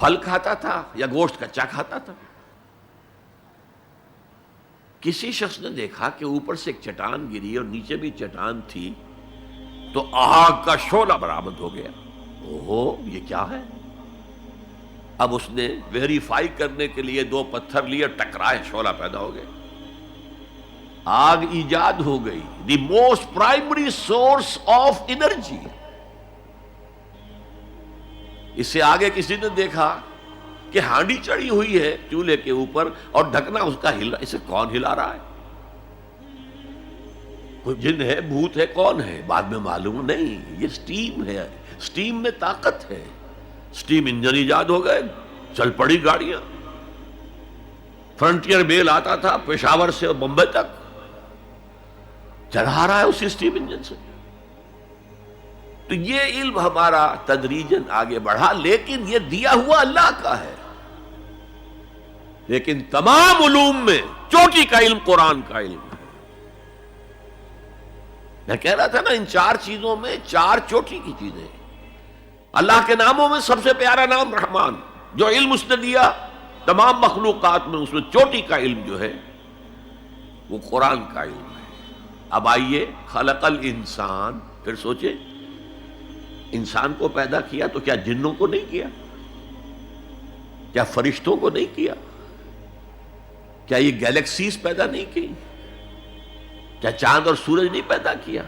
پھل کھاتا تھا یا گوشت کچا کھاتا تھا۔ کسی شخص نے دیکھا کہ اوپر سے ایک چٹان گری اور نیچے بھی چٹان تھی، تو آگ کا شعلہ برآمد ہو گیا۔ اوہو یہ کیا ہے؟ اب اس نے ویریفائی کرنے کے لیے 2 پتھر لیے، ٹکرائے، شعلہ پیدا ہو گیا، آگ ایجاد ہو گئی، the most primary source of energy. اس سے آگے کسی نے دیکھا کہ ہانڈی چڑھی ہوئی ہے چولہے کے اوپر اور ڈھکنا اس کا ہلا، اسے کون ہلا رہا ہے؟ کوئی جن ہے، بھوت ہے، کون ہے؟ بعد میں معلوم نہیں، یہ سٹیم ہے، سٹیم میں طاقت ہے، سٹیم انجن ایجاد ہو گئے، چل پڑی گاڑیاں۔ فرنٹیئر میل آتا تھا پشاور سے بمبئی تک، چلا رہا ہے اسی سٹیم انجن سے۔ تو یہ علم ہمارا تدریجاً آگے بڑھا، لیکن یہ دیا ہوا اللہ کا ہے۔ لیکن تمام علوم میں چوٹی کا علم قرآن کا علم ہے۔ میں کہہ رہا تھا نا، ان 4 چیزوں میں 4 چوٹی کی چیزیں ہیں۔ اللہ کے ناموں میں سب سے پیارا نام رحمان، جو علم اس نے دیا تمام مخلوقات میں، اس میں چوٹی کا علم جو ہے وہ قرآن کا علم ہے۔ اب آئیے خلق الانسان، پھر سوچے انسان کو پیدا کیا تو کیا جنوں کو نہیں کیا؟ کیا فرشتوں کو نہیں کیا؟ کیا یہ گیلیکسیز پیدا نہیں کی؟ کیا چاند اور سورج نہیں پیدا کیا؟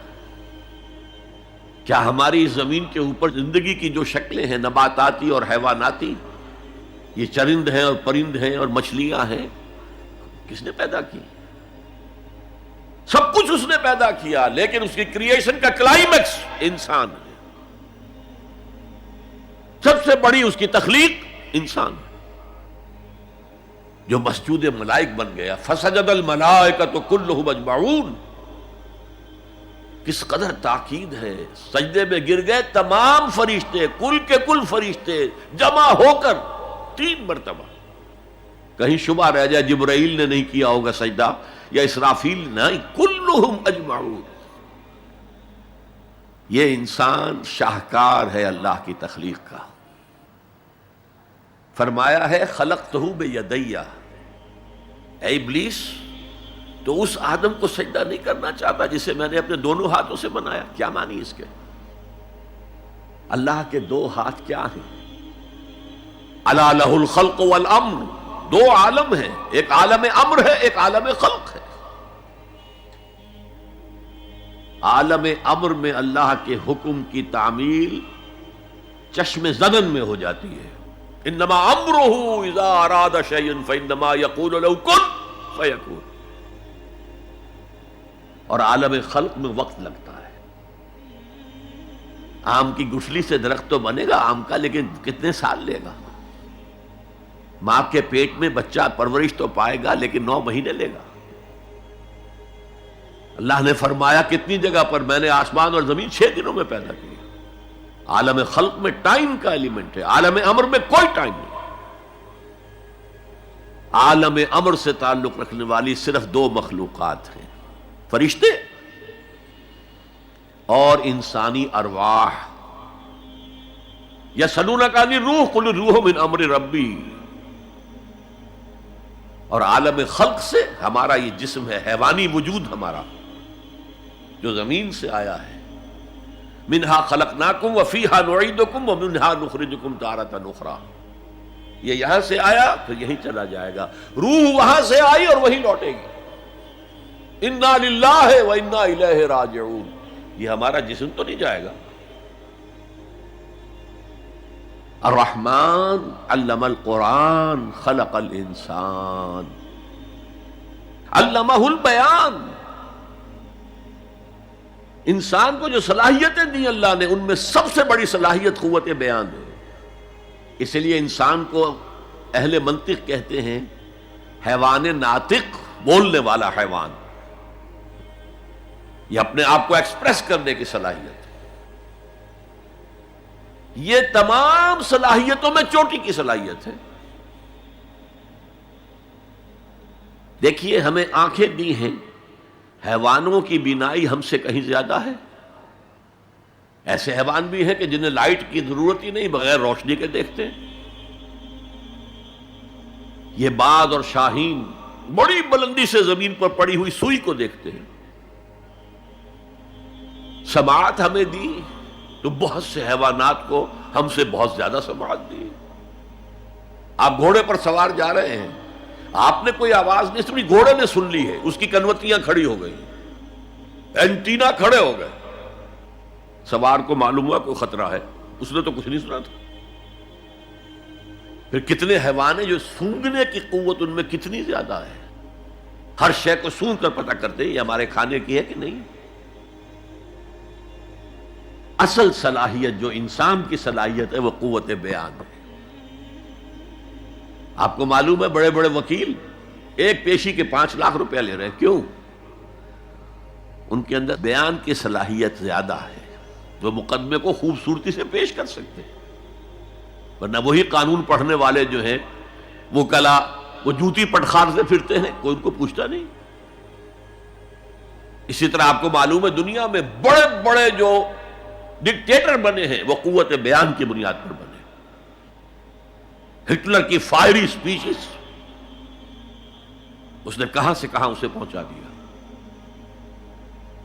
کیا ہماری زمین کے اوپر زندگی کی جو شکلیں ہیں نباتاتی اور حیواناتی، یہ چرند ہیں اور پرند ہیں اور مچھلیاں ہیں، کس نے پیدا کی؟ سب کچھ اس نے پیدا کیا، لیکن اس کی کریشن کا کلائمیکس انسان ہے۔ سب سے بڑی اس کی تخلیق انسان ہے، جو مسجود ملائک بن گیا۔ فسجد الملائکۃ کلھم اجمعون، کس قدر تاکید ہے، سجدے میں گر گئے تمام فرشتے، کل کے کل فرشتے جمع ہو کر 3 مرتبہ۔ کہیں شبہ رہ جائے جبرائیل نے نہیں کیا ہوگا سجدہ یا اسرافیل، نہیں، کلھم اجمعون۔ یہ انسان شاہکار ہے اللہ کی تخلیق کا۔ فرمایا ہے خلقتہ بیدی، اے ابلیس تو اس آدم کو سجدہ نہیں کرنا چاہتا جسے میں نے اپنے دونوں ہاتھوں سے بنایا؟ کیا معنی اس کے؟ اللہ کے 2 ہاتھ کیا ہیں؟ الا لہ الخلق والامر، 2 عالم ہیں، ایک عالم امر ہے، ایک عالم خلق ہے۔ عالم امر میں اللہ کے حکم کی تعمیل چشم زدن میں ہو جاتی ہے، انما امرہ اذا اراد شیئا فانما یقول له کن فیکون۔ اور عالم خلق میں وقت لگتا ہے۔ آم کی گٹھلی سے درخت تو بنے گا آم کا، لیکن کتنے سال لے گا؟ ماں کے پیٹ میں بچہ پرورش تو پائے گا، لیکن 9 مہینے لے گا۔ اللہ نے فرمایا کتنی جگہ پر میں نے آسمان اور زمین 6 دنوں میں پیدا کی۔ عالم خلق میں ٹائم کا ایلیمنٹ ہے، عالم امر میں کوئی ٹائم نہیں۔ عالم امر سے تعلق رکھنے والی صرف 2 مخلوقات ہیں، فرشتے اور انسانی ارواح۔ یسألونک عن الروح قل الروح من امر ربی۔ اور عالم خلق سے ہمارا یہ جسم ہے، حیوانی وجود ہمارا جو زمین سے آیا ہے، منہا خلقناکم وفیہا نعیدکم ومنہا نخرجکم تارۃ اخری۔ یہ یہاں سے آیا تو یہیں چلا جائے گا، روح وہاں سے آئی اور وہیں لوٹے گی۔ انا للہ وانا الیہ راجعون، یہ ہمارا جسم تو نہیں جائے گا۔ الرحمن علم القرآن خلق الانسان علمہ البیان۔ انسان کو جو صلاحیتیں دی اللہ نے، ان میں سب سے بڑی صلاحیت قوت بیان ہے۔ اس لیے انسان کو اہل منطق کہتے ہیں حیوان ناطق، بولنے والا حیوان۔ یہ اپنے آپ کو ایکسپریس کرنے کی صلاحیت ہے۔ یہ تمام صلاحیتوں میں چوٹی کی صلاحیت ہے۔ دیکھیے ہمیں آنکھیں دی ہیں، حیوانوں کی بینائی ہم سے کہیں زیادہ ہے۔ ایسے حیوان بھی ہیں کہ جنہیں لائٹ کی ضرورت ہی نہیں، بغیر روشنی کے دیکھتے ہیں۔ یہ باز اور شاہین بڑی بلندی سے زمین پر پڑی ہوئی سوئی کو دیکھتے ہیں۔ سماعت ہمیں دی تو بہت سے حیوانات کو ہم سے بہت زیادہ سماعت دی۔ آپ گھوڑے پر سوار جا رہے ہیں، آپ نے کوئی آواز نہیں سنی، گھوڑے نے سن لی ہے، اس کی کنوتیاں کھڑی ہو گئی، اینٹینا کھڑے ہو گئے۔ سوار کو معلوم ہوا کوئی خطرہ ہے، اس نے تو کچھ نہیں سنا تھا۔ پھر کتنے حیوان ہیں جو سونگنے کی قوت ان میں کتنی زیادہ ہے، ہر شے کو سونگ کر پتہ کرتے ہیں یہ ہمارے کھانے کی ہے کہ نہیں۔ اصل صلاحیت جو انسان کی صلاحیت ہے وہ قوت بیان ہے۔ آپ کو معلوم ہے بڑے بڑے وکیل ایک پیشی کے 5 لاکھ روپیہ لے رہے ہیں، کیوں؟ ان کے اندر بیان کی صلاحیت زیادہ ہے، وہ مقدمے کو خوبصورتی سے پیش کر سکتے ہیں۔ ورنہ وہی قانون پڑھنے والے جو ہیں وکلا، وہ جوتی پٹخار سے پھرتے ہیں، کوئی ان کو پوچھتا نہیں۔ اسی طرح آپ کو معلوم ہے دنیا میں بڑے بڑے جو ڈکٹیٹر بنے ہیں وہ قوت بیان کی بنیاد پر بنے۔ ہٹلر کی فائری سپیچز اس نے کہاں سے کہاں اسے پہنچا دیا۔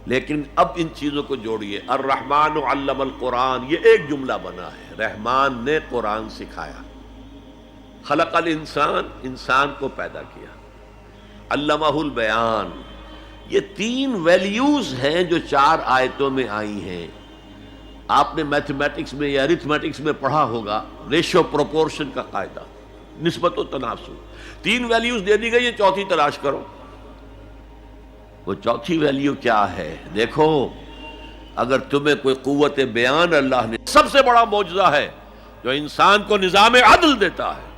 لیکن اب ان چیزوں کو جوڑیے، الرحمن علم القرآن، یہ ایک جملہ بنا ہے، رحمان نے قرآن سکھایا۔ خلق الانسان، انسان کو پیدا کیا، علمہ البیان، یہ تین ویلیوز ہیں جو 4 آیتوں میں آئی ہیں۔ آپ نے میتھمیٹکس میں یا ارتھمیٹکس میں پڑھا ہوگا ریشو پروپورشن کا قاعدہ، نسبت و تناسب۔ 3 ویلیوز دے دی گئی، یہ چوتھی تلاش کرو۔ وہ چوتھی ویلیو کیا ہے؟ دیکھو، اگر تمہیں کوئی قوت بیان اللہ نے، سب سے بڑا معجزہ ہے جو انسان کو نظام عدل دیتا ہے۔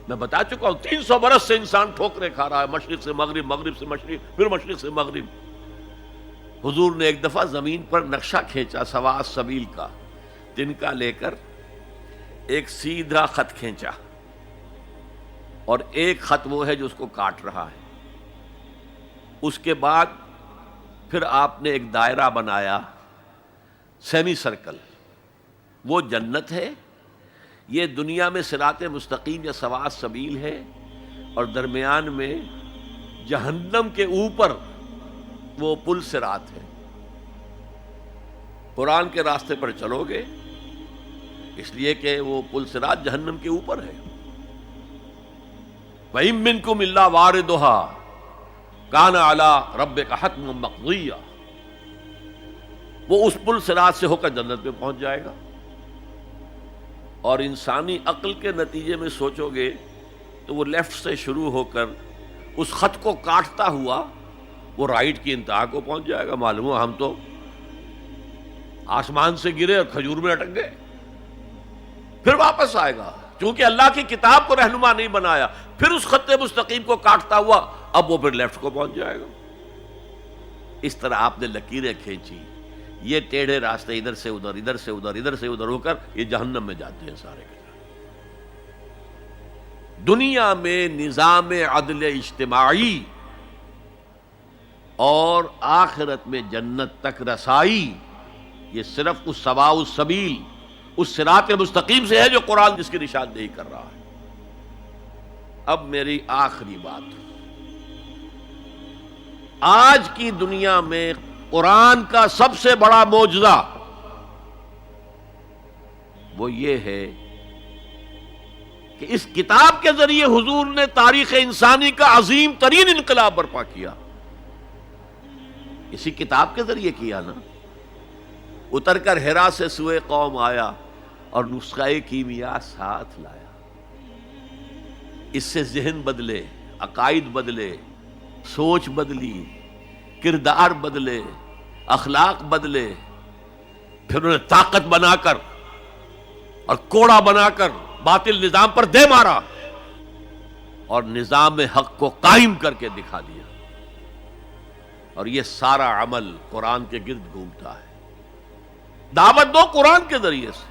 میں بتا چکا ہوں 300 برس سے انسان ٹھوکریں کھا رہا ہے، مشرق سے مغرب، مغرب سے مشرق، پھر مشرق سے مغرب۔ حضور نے ایک دفعہ زمین پر نقشہ کھینچا سواء السبیل کا، تنکا لے کر ایک سیدھا خط کھینچا، اور ایک خط وہ ہے جو اس کو کاٹ رہا ہے۔ اس کے بعد پھر آپ نے ایک دائرہ بنایا، سیمی سرکل، وہ جنت ہے، یہ دنیا میں صراط مستقیم یا سواء السبیل ہے، اور درمیان میں جہنم کے اوپر وہ پل صراط ہے۔ قرآن کے راستے پر چلو گے، اس لیے کہ وہ پل صراط جہنم کے اوپر ہے۔ وَإِن مِّنكُمْ إِلَّا وَارِدُهَا كَانَ عَلَىٰ رَبِّكَ حَتْمًا مَّقْضِيًّا، وہ اس پل صراط سے ہو کر جنت میں پہنچ جائے گا۔ اور انسانی عقل کے نتیجے میں سوچو گے تو وہ لیفٹ سے شروع ہو کر اس خط کو کاٹتا ہوا وہ رائٹ کی انتہا کو پہنچ جائے گا۔ معلوم ہو ہم تو آسمان سے گرے اور کھجور میں اٹک گئے، پھر واپس آئے گا، چونکہ اللہ کی کتاب کو رہنما نہیں بنایا، پھر اس خط مستقیم کو کاٹتا ہوا اب وہ پھر لیفٹ کو پہنچ جائے گا۔ اس طرح آپ نے لکیریں کھینچی، یہ ٹیڑھے راستے ادھر سے ادھر، ادھر سے ادھر، ادھر سے ادھر ہو کر یہ جہنم میں جاتے ہیں سارے کے سارے۔ دنیا میں نظام عدل اجتماعی اور آخرت میں جنت تک رسائی، یہ صرف اس سواء السبیل، اس صراط مستقیم سے ہے جو قرآن جس کی نشاندہی کر رہا ہے۔ اب میری آخری بات، آج کی دنیا میں قرآن کا سب سے بڑا معجزہ وہ یہ ہے کہ اس کتاب کے ذریعے حضور نے تاریخ انسانی کا عظیم ترین انقلاب برپا کیا۔ اسی کتاب کے ذریعے کیا نا، اتر کر حرا سے سوئے قوم آیا اور نسخہ کیمیا ساتھ لایا۔ اس سے ذہن بدلے، عقائد بدلے، سوچ بدلی، کردار بدلے، اخلاق بدلے، پھر انہیں طاقت بنا کر اور کوڑا بنا کر باطل نظام پر دے مارا اور نظام حق کو قائم کر کے دکھا دیا۔ اور یہ سارا عمل قرآن کے گرد گھومتا ہے۔ دعوت دو قرآن کے ذریعے سے۔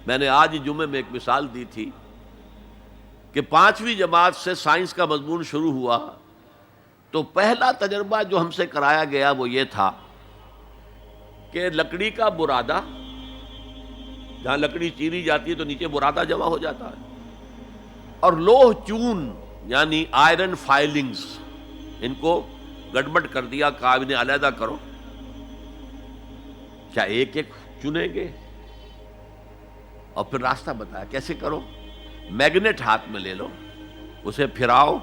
میں نے آج جمعے میں ایک مثال دی تھی کہ 5ویں جماعت سے سائنس کا مضمون شروع ہوا تو پہلا تجربہ جو ہم سے کرایا گیا وہ یہ تھا کہ لکڑی کا برادہ، جہاں لکڑی چیری جاتی ہے تو نیچے برادہ جمع ہو جاتا ہے، اور لوہ چون یعنی آئرن فائلنگز، ان کو گڑبڑ کر دیا، کہا انہیں علیحدہ کرو۔ کیا ایک ایک چنیں گے؟ اور پھر راستہ بتایا کیسے کرو۔ میگنیٹ ہاتھ میں لے لو، اسے پھراؤ،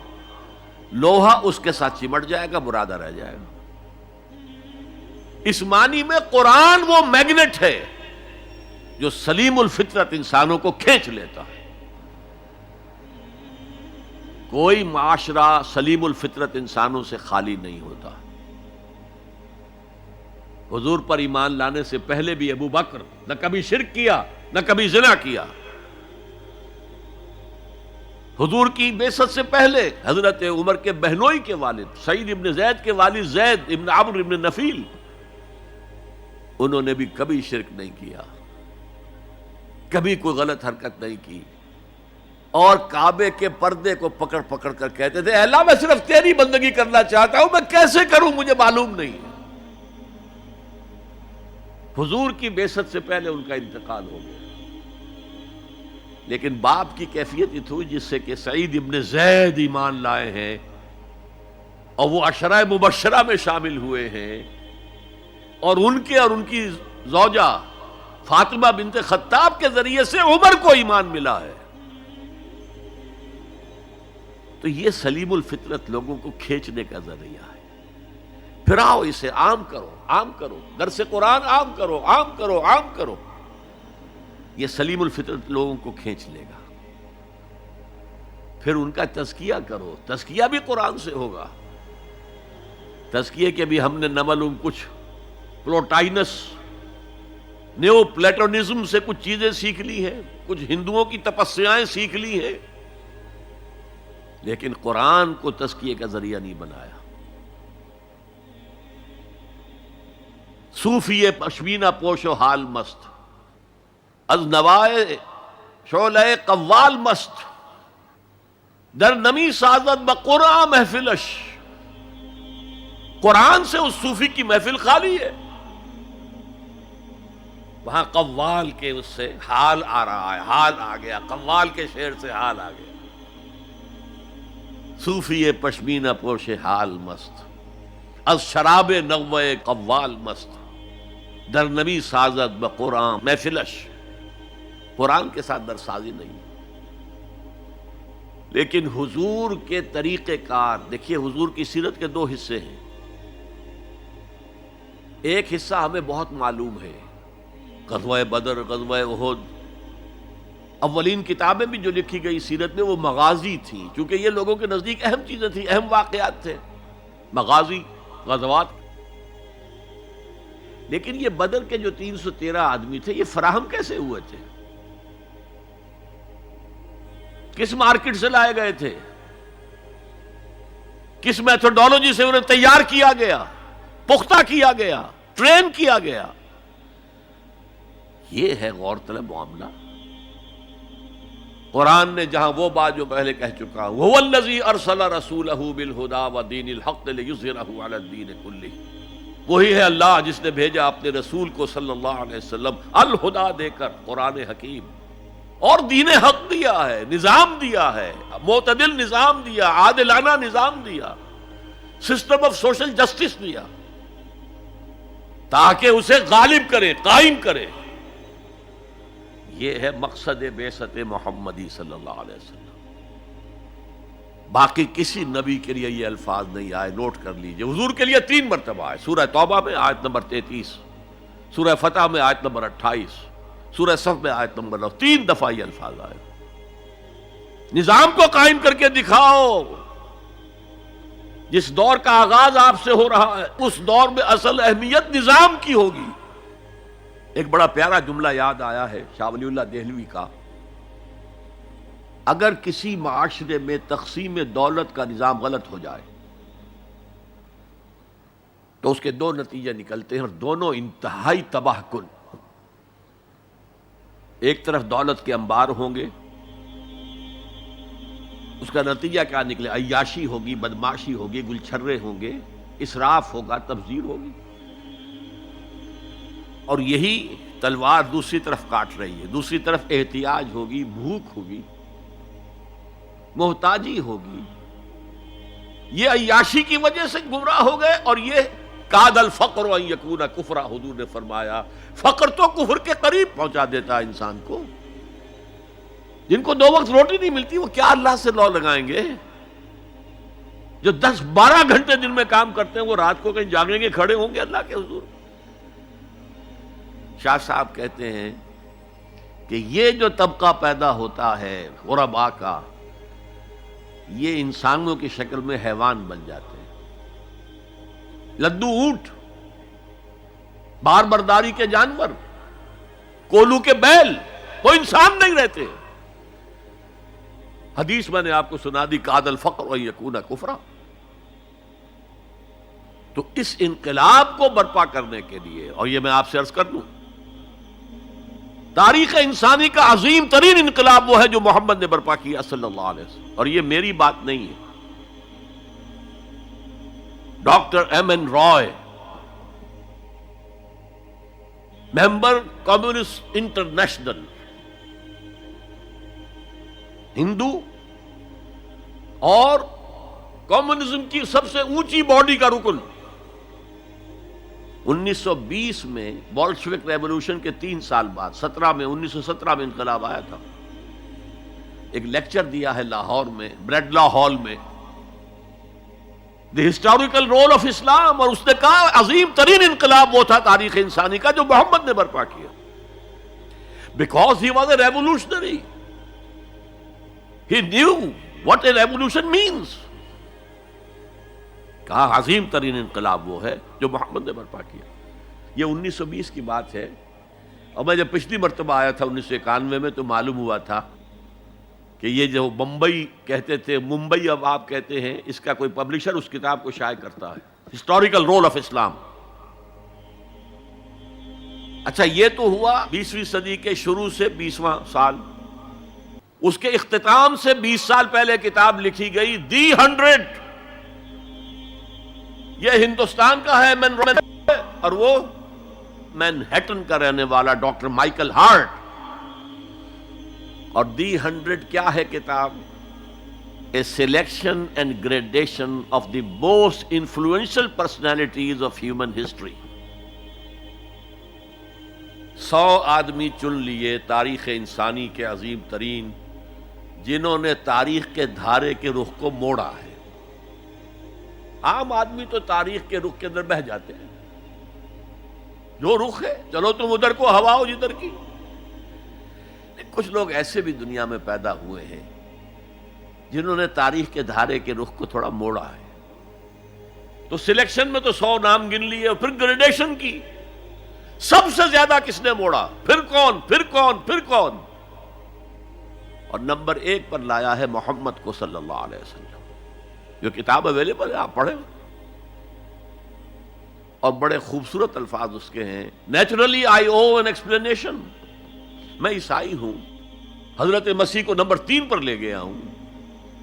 لوہا اس کے ساتھ چمٹ جائے گا، برادہ رہ جائے گا۔ اس معنی میں قرآن وہ میگنیٹ ہے جو سلیم الفطرت انسانوں کو کھینچ لیتا ہے۔ کوئی معاشرہ سلیم الفطرت انسانوں سے خالی نہیں ہوتا۔ حضور پر ایمان لانے سے پہلے بھی ابو بکر نہ کبھی شرک کیا، نہ کبھی زنا کیا۔ حضور کی بعثت سے پہلے حضرت عمر کے بہنوئی کے والد سعید ابن زید کے والد زید ابن عمرو ابن نفیل، انہوں نے بھی کبھی شرک نہیں کیا، کبھی کوئی غلط حرکت نہیں کی، اور کعبے کے پردے کو پکڑ پکڑ کر کہتے تھے اے اللہ میں صرف تیری بندگی کرنا چاہتا ہوں، میں کیسے کروں مجھے معلوم نہیں ہے۔ حضور کی بعثت سے پہلے ان کا انتقال ہو گیا، لیکن باپ کی کیفیت یہ تھی جس سے کہ سعید ابن زید ایمان لائے ہیں اور وہ عشرہ مبشرہ میں شامل ہوئے ہیں، اور ان کے اور ان کی زوجہ فاطمہ بنت خطاب کے ذریعے سے عمر کو ایمان ملا ہے. تو یہ سلیم الفطرت لوگوں کو کھینچنے کا ذریعہ ہے. پھراؤ اسے، عام کرو، عام کرو، درس قرآن عام کرو، عام کرو، عام کرو. یہ سلیم الفطرت لوگوں کو کھینچ لے گا. پھر ان کا تزکیہ کرو، تزکیہ بھی قرآن سے ہوگا. تزکیے کے بھی ہم نے نہ معلوم کچھ پلوٹائنس نیو پلیٹونزم سے کچھ چیزیں سیکھ لی ہیں، کچھ ہندوؤں کی تپسیائیں سیکھ لی ہیں، لیکن قرآن کو تزکیے کا ذریعہ نہیں بنایا. صوفی پشمینہ پوش و حال مست، از نوائے شعلہ قوال مست، در نمی سازد بقرآن محفلش. قرآن سے اس صوفی کی محفل خالی ہے. وہاں قوال کے اس سے حال آ رہا ہے، حال آ گیا، قوال کے شعر سے حال آ گیا. صوفی پشمینہ پوش حال مست، از شراب نغمہ قوال مست، در نبی سازد بقرآن محفلش. قرآن کے ساتھ درسازی نہیں. لیکن حضور کے طریقہ کار دیکھیے، حضور کی سیرت کے دو حصے ہیں. ایک حصہ ہمیں بہت معلوم ہے، غزوہ بدر، غزوہ احد. اولین کتابیں بھی جو لکھی گئی سیرت میں وہ مغازی تھی، چونکہ یہ لوگوں کے نزدیک اہم چیزیں تھیں، اہم واقعات تھے، مغازی، غزوات. لیکن یہ بدر کے جو 313 آدمی تھے، یہ فراہم کیسے ہوئے تھے؟ کس مارکیٹ سے لائے گئے تھے؟ کس میتھڈالوجی سے انہیں تیار کیا گیا، پختہ کیا گیا، ٹرین کیا گیا؟ یہ ہے غور طلب معاملہ. قرآن نے جہاں وہ بات جو پہلے کہہ چکا، وَهُوَ الَّذِي أَرْسَلَ رَسُولَهُ بِالْهُدَى وَدِينِ الْحَقِّ لِيُظْهِرَهُ عَلَى الدِّينِ كُلِّهِ. وہی ہے اللہ جس نے بھیجا اپنے رسول کو صلی اللہ علیہ وسلم الہدا دے کر، قرآن حکیم، اور دین حق دیا ہے، نظام دیا ہے، معتدل نظام دیا، عادلانہ نظام دیا، سسٹم آف سوشل جسٹس دیا، تاکہ اسے غالب کرے، قائم کرے. یہ ہے مقصد بعثت محمدی صلی اللہ علیہ وسلم. باقی کسی نبی کے لیے یہ الفاظ نہیں آئے. نوٹ کر لیجئے، حضور کے لیے 3 مرتبہ آئے. سورہ توبہ میں آیت نمبر 33، سورہ فتح میں آیت نمبر 28، سورہ صف میں آیت نمبر 9. 3 دفعہ یہ الفاظ آئے. نظام کو قائم کر کے دکھاؤ. جس دور کا آغاز آپ سے ہو رہا ہے، اس دور میں اصل اہمیت نظام کی ہوگی. ایک بڑا پیارا جملہ یاد آیا ہے شاہ ولی اللہ دہلوی کا. اگر کسی معاشرے میں تقسیم دولت کا نظام غلط ہو جائے تو اس کے 2 نتیجے نکلتے ہیں، اور دونوں انتہائی تباہ کن. ایک طرف دولت کے انبار ہوں گے، اس کا نتیجہ کیا نکلے؟ عیاشی ہوگی، بدماشی ہوگی، گلچھرے ہوں گے، اسراف ہوگا، تبذیر ہوگی. اور یہی تلوار دوسری طرف کاٹ رہی ہے. دوسری طرف احتیاج ہوگی، بھوک ہوگی، محتاجی ہوگی. یہ عیاشی کی وجہ سے گمراہ ہو گئے، اور یہ کاد الفقر ان یکون کفرا. حضور نے فرمایا فقر تو کفر کے قریب پہنچا دیتا ہے انسان کو. جن کو 2 وقت روٹی نہیں ملتی، وہ کیا اللہ سے لو لگائیں گے؟ جو 10-12 گھنٹے دن میں کام کرتے ہیں، وہ رات کو کہیں جاگیں گے، کھڑے ہوں گے اللہ کے حضور. شاہ صاحب کہتے ہیں کہ یہ جو طبقہ پیدا ہوتا ہے غرباء کا، یہ انسانوں کی شکل میں حیوان بن جاتے ہیں. لدو اونٹ، بار برداری کے جانور، کولو کے بیل، وہ انسان نہیں رہتے. حدیث میں نے آپ کو سنا دی، کاد الفقر ان یکون کفرا. تو اس انقلاب کو برپا کرنے کے لیے، اور یہ میں آپ سے عرض کر دوں، تاریخ انسانی کا عظیم ترین انقلاب وہ ہے جو محمد نے برپا کیا صلی اللہ علیہ وسلم. اور یہ میری بات نہیں ہے، ڈاکٹر M.N. رائے، ممبر کمیونسٹ انٹرنیشنل، ہندو اور کمیونزم کی سب سے اونچی باڈی کا رکن، 1920 میں بولشوک ریولوشن کے 3 سال بعد 1917 میں انقلاب آیا تھا. ایک لیکچر دیا ہے لاہور میں بریڈلا ہال میں، دی ہسٹوریکل رول آف اسلام، اور اس نے کہا عظیم ترین انقلاب وہ تھا تاریخ انسانی کا جو محمد نے برپا کیا، because he was a revolutionary. He knew what a revolution means. کہا عظیم ترین انقلاب وہ ہے جو محمد نے برپا کیا. یہ 1920 کی بات ہے، اور میں جب پچھلی مرتبہ آیا تھا 1991 میں تو معلوم ہوا تھا کہ یہ جو بمبئی کہتے تھے، ممبئی اب آپ کہتے ہیں، اس کا کوئی پبلشر اس کتاب کو شائع کرتا ہے، ہسٹوریکل رول آف اسلام. اچھا یہ تو ہوا 20ویں صدی کے شروع سے 20واں سال. اس کے اختتام سے 20 سال پہلے کتاب لکھی گئی دی 100. یہ ہندوستان کا ہے اور وہ مینہٹن کا رہنے والا ڈاکٹر مائیکل ہارٹ. اور دی 100 کیا ہے کتاب؟ A selection and gradation of the most influential personalities of human history. 100 آدمی چن لیے تاریخ انسانی کے عظیم ترین، جنہوں نے تاریخ کے دھارے کے رخ کو موڑا ہے. عام آدمی تو تاریخ کے رخ کے اندر بہہ جاتے ہیں، جو رخ ہے چلو تم ادھر کو ہوا ہو جدھر کی. کچھ لوگ ایسے بھی دنیا میں پیدا ہوئے ہیں جنہوں نے تاریخ کے دھارے کے رخ کو تھوڑا موڑا ہے. تو سلیکشن میں تو 100 نام گن لیے، اور پھر گریڈیشن کی سب سے زیادہ کس نے موڑا، پھر کون پھر کون پھر کون، اور نمبر 1 پر لایا ہے محمد کو صلی اللہ علیہ وسلم. جو کتاب اویلیبل ہے آپ پڑھیں، اور بڑے خوبصورت الفاظ اس کے ہیں. Naturally I O an explanation. میں عیسائی ہوں، حضرت مسیح کو نمبر 3 پر لے گیا ہوں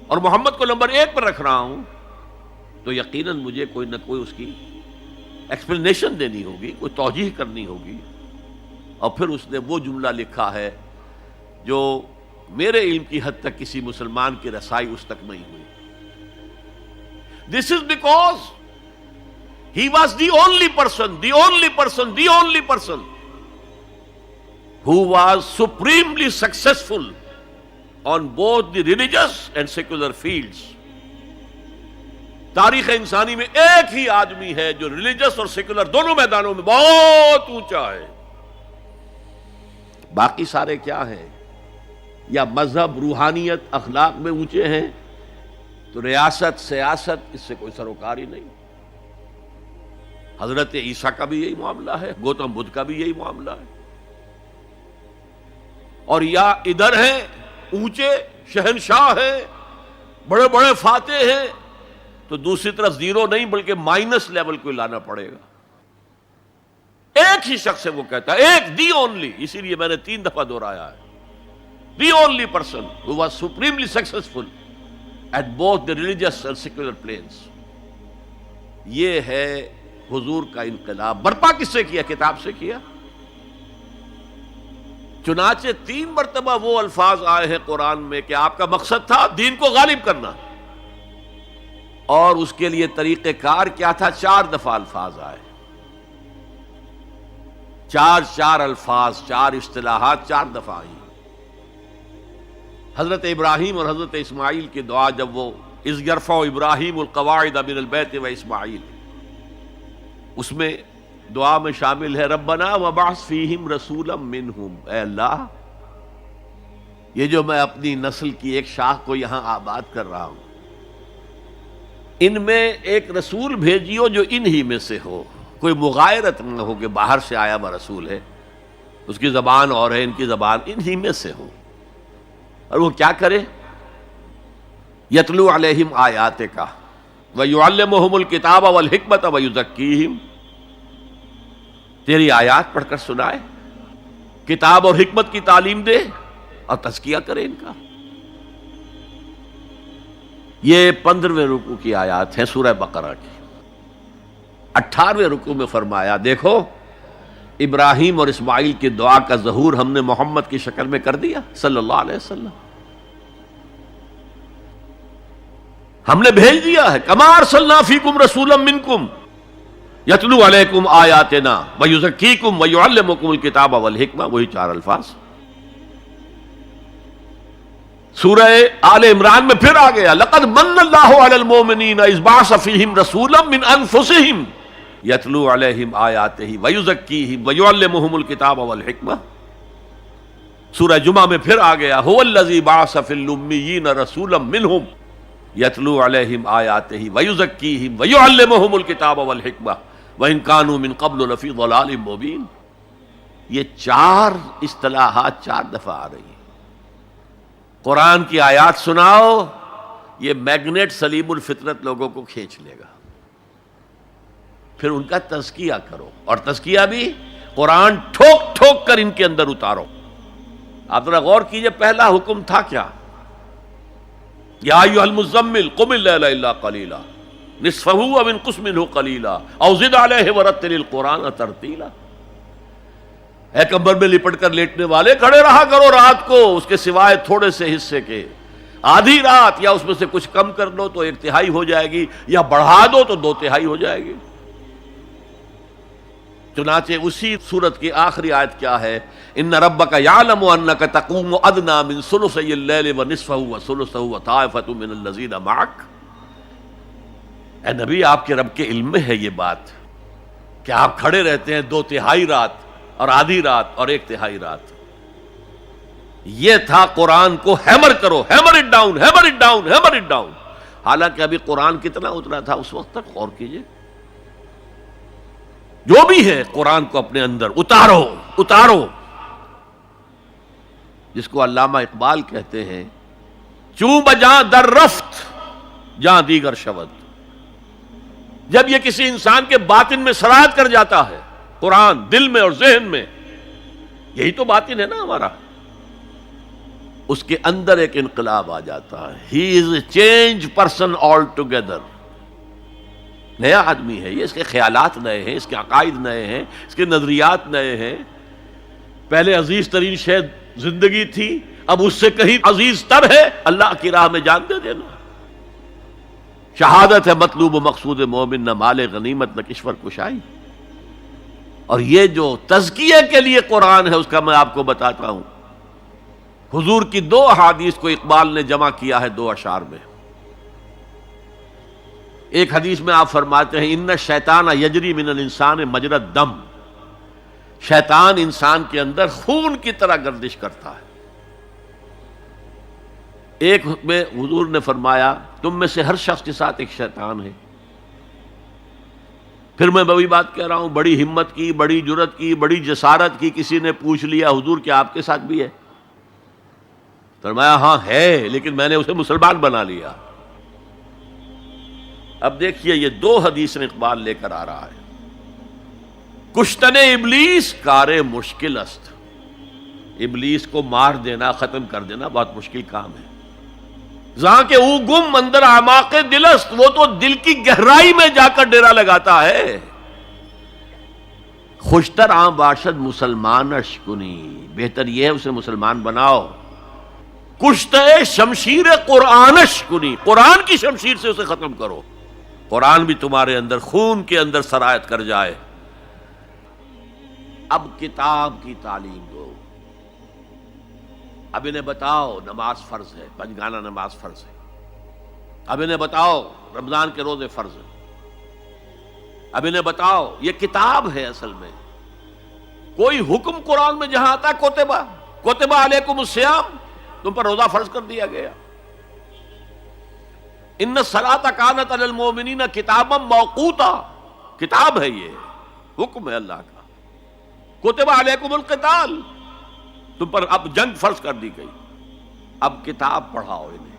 اور محمد کو نمبر 1 پر رکھ رہا ہوں، تو یقیناً مجھے کوئی نہ کوئی اس کی ایکسپلینیشن دینی ہوگی، کوئی توجیہ کرنی ہوگی. اور پھر اس نے وہ جملہ لکھا ہے جو میرے علم کی حد تک کسی مسلمان کی رسائی اس تک نہیں ہوئی. This is because he was the only person who was supremely successful on both the religious and secular fields. تاریخ انسانی میں ایک ہی آدمی ہے جو ریلیجس اور سیکولر دونوں میدانوں میں بہت اونچا ہے. باقی سارے کیا ہیں؟ یا مذہب، روحانیت، اخلاق میں اونچے ہیں، تو ریاست، سیاست اس سے کوئی سروکار ہی نہیں. حضرت عیسیٰ کا بھی یہی معاملہ ہے، گوتم بدھ کا بھی یہی معاملہ ہے. اور یا ادھر ہیں اونچے شہنشاہ ہیں، بڑے بڑے فاتح ہیں، تو دوسری طرف زیرو نہیں بلکہ مائنس لیول کو لانا پڑے گا. ایک ہی شخص ہے وہ کہتا ہے، ایک دی اونلی. اسی لیے میں نے 3 دفعہ دہرایا ہے، the only person who was supremely successful at both the religious and secular planes. یہ ہے حضور کا انقلاب. برپا کس سے کیا؟ کتاب سے کیا. چنانچہ 3 مرتبہ وہ الفاظ آئے ہیں قرآن میں کہ آپ کا مقصد تھا دین کو غالب کرنا، اور اس کے لیے طریقہ کار کیا تھا؟ 4 دفعہ الفاظ آئے، 4 الفاظ، 4 اصطلاحات 4 دفعہ آئی. حضرت ابراہیم اور حضرت اسماعیل کی دعا، جب وہ اذ یرفع ابراہیم القواعد من البیت و اسماعیل، اس میں دعا میں شامل ہے ربنا وبعث فیہم رسولا منہم. اے اللہ، یہ جو میں اپنی نسل کی ایک شاخ کو یہاں آباد کر رہا ہوں، ان میں ایک رسول بھیجیو جو انہی میں سے ہو. کوئی مغایرت نہ ہو کہ باہر سے آیا ہوا رسول ہے، اس کی زبان اور ہے، ان کی زبان، انہی میں سے ہو. اور وہ کیا کرے؟ یتلو علیہم آیاتک ویعلمہم الکتاب والحکمت ویزکیہم. تیری آیات پڑھ کر سنائے، کتاب اور حکمت کی تعلیم دے، اور تزکیہ کرے ان کا. یہ 15ویں رکوع کی آیات ہیں سورہ بقرہ کی. 18ویں رکوع میں فرمایا دیکھو ابراہیم اور اسماعیل کی دعا کا ظہور ہم نے محمد کی شکل میں کر دیا صلی اللہ علیہ وسلم. ہم نے بھیج دیا ہے، کما ارسلنا فیکم رسولا منکم. یتلو علیکم آیاتنا ویزکیکم ویعلمکم الکتاب والحکمہ، وہی 4 الفاظ۔ سورہ آل عمران میں پھر آ گیا لقد من اللہ علی المؤمنین اذ بعث فیہم رسولا من انفسہم یتلو علیہم آیاتہ ویزکیہم ویعلمہم الکتاب والحکمہ۔ سورہ جمعہ میں پھر آ گیا هو الذی بعث فی الامیین رسولا منہم یتلو علیہم آیاتہ ویزکیہم ویعلمہم الکتاب والحکمہ وان کانوا من قبل لفی ضلال مبین۔ یہ 4 اصطلاحات 4 دفعہ آ رہی ہیں۔ قرآن کی آیات سناؤ، یہ میگنیٹ سلیم الفطرت لوگوں کو کھینچ لے گا۔ پھر ان کا تزکیہ کرو، اور تزکیہ بھی قرآن ٹھوک ٹھوک کر ان کے اندر اتارو۔ آپ ذرا غور کیجئے، پہلا حکم تھا کیا؟ یا ایھا المزمل قم اللیل الا قلیلا نصفہ او انقص منہ قلیلا او زد علیہ ورتل القرآن ترتیلا۔ اے کمبل میں لپٹ کر لیٹنے والے، کھڑے رہا کرو رات کو اس کے سوائے تھوڑے سے حصے کے، آدھی رات، یا اس میں سے کچھ کم کر لو تو 1/3 ہو جائے گی، یا بڑھا دو تو 2/3 ہو جائے گی۔ چنانچہ اسی سورت کی آخری آیت کیا ہے؟ ان ربک یعلم انک تقوم ادنی من ثلثی اللیل ونصفہ وثلثہ وطائفۃ من الذین معک۔ اے نبی، آپ کے رب کے علم میں ہے یہ بات کہ آپ کھڑے رہتے ہیں 2/3 رات اور آدھی رات اور 1/3 رات۔ یہ تھا قرآن کو ہیمر کرو، hammer it down, hammer it down, hammer it down. حالانکہ ابھی قرآن کتنا اترا تھا اس وقت تک؟ غور کیجئے، جو بھی ہے قرآن کو اپنے اندر اتارو اتارو۔ جس کو علامہ اقبال کہتے ہیں چوں بجاں در رفت جہاں دیگر شود۔ جب یہ کسی انسان کے باطن میں سرایت کر جاتا ہے قرآن، دل میں اور ذہن میں، یہی تو باطن ہے نا ہمارا، اس کے اندر ایک انقلاب آ جاتا ہے۔ He is a change person all together, نیا آدمی ہے یہ، اس کے خیالات نئے ہیں، اس کے عقائد نئے ہیں، اس کے نظریات نئے ہیں۔ پہلے عزیز ترین شے زندگی تھی، اب اس سے کہیں عزیز تر ہے اللہ کی راہ میں جان دے دینا۔ شہادت ہے مطلوب و مقصود مومن، نہ مال غنیمت نہ کشور کشائی۔ اور یہ جو تزکیے کے لیے قرآن ہے اس کا میں آپ کو بتاتا ہوں۔ حضور کی 2 احادیث کو اقبال نے جمع کیا ہے 2 اشعار میں۔ ایک حدیث میں آپ فرماتے ہیں ان الشیطان یجری من الانسان مجری الدم، شیطان انسان کے اندر خون کی طرح گردش کرتا ہے۔ ایک میں حضور نے فرمایا تم میں سے ہر شخص کے ساتھ ایک شیطان ہے۔ پھر میں وہی بات کہہ رہا ہوں، بڑی ہمت کی، بڑی جرت کی، بڑی جسارت کی، کسی نے پوچھ لیا حضور کیا آپ کے ساتھ بھی ہے؟ فرمایا ہاں ہے، لیکن میں نے اسے مسلمان بنا لیا۔ اب دیکھیے یہ 2 حدیثیں اقبال لے کر آ رہا ہے۔ کشتن ابلیس کار مشکل است، ابلیس کو مار دینا، ختم کر دینا بہت مشکل کام ہے۔ جہاں کہ او گم اندر اعماق دل است، وہ تو دل کی گہرائی میں جا کر ڈیرا لگاتا ہے۔ خوشتر عام باشد مسلمانش کنی، بہتر یہ ہے اسے مسلمان بناؤ۔ کشتے شمشیر قرآنش کنی، قرآن کی شمشیر سے اسے ختم کرو، قرآن بھی تمہارے اندر خون کے اندر سرایت کر جائے۔ اب کتاب کی تعلیم دو۔ اب انہیں بتاؤ نماز فرض ہے، پنجگانہ نماز فرض ہے۔ اب انہیں بتاؤ رمضان کے روزے فرض ہیں۔ اب انہیں بتاؤ یہ کتاب ہے اصل میں۔ کوئی حکم قرآن میں جہاں آتا ہے کتب علیکم الصیام، تم پر روزہ فرض کر دیا گیا۔ ان الصلاۃ کانت علی المؤمنین کتابا موقوتا، کتاب ہے، یہ حکم ہے اللہ کا۔ کتب علیکم القتال، تم پر اب جنگ فرض کر دی گئی۔ اب کتاب پڑھاؤ انہیں۔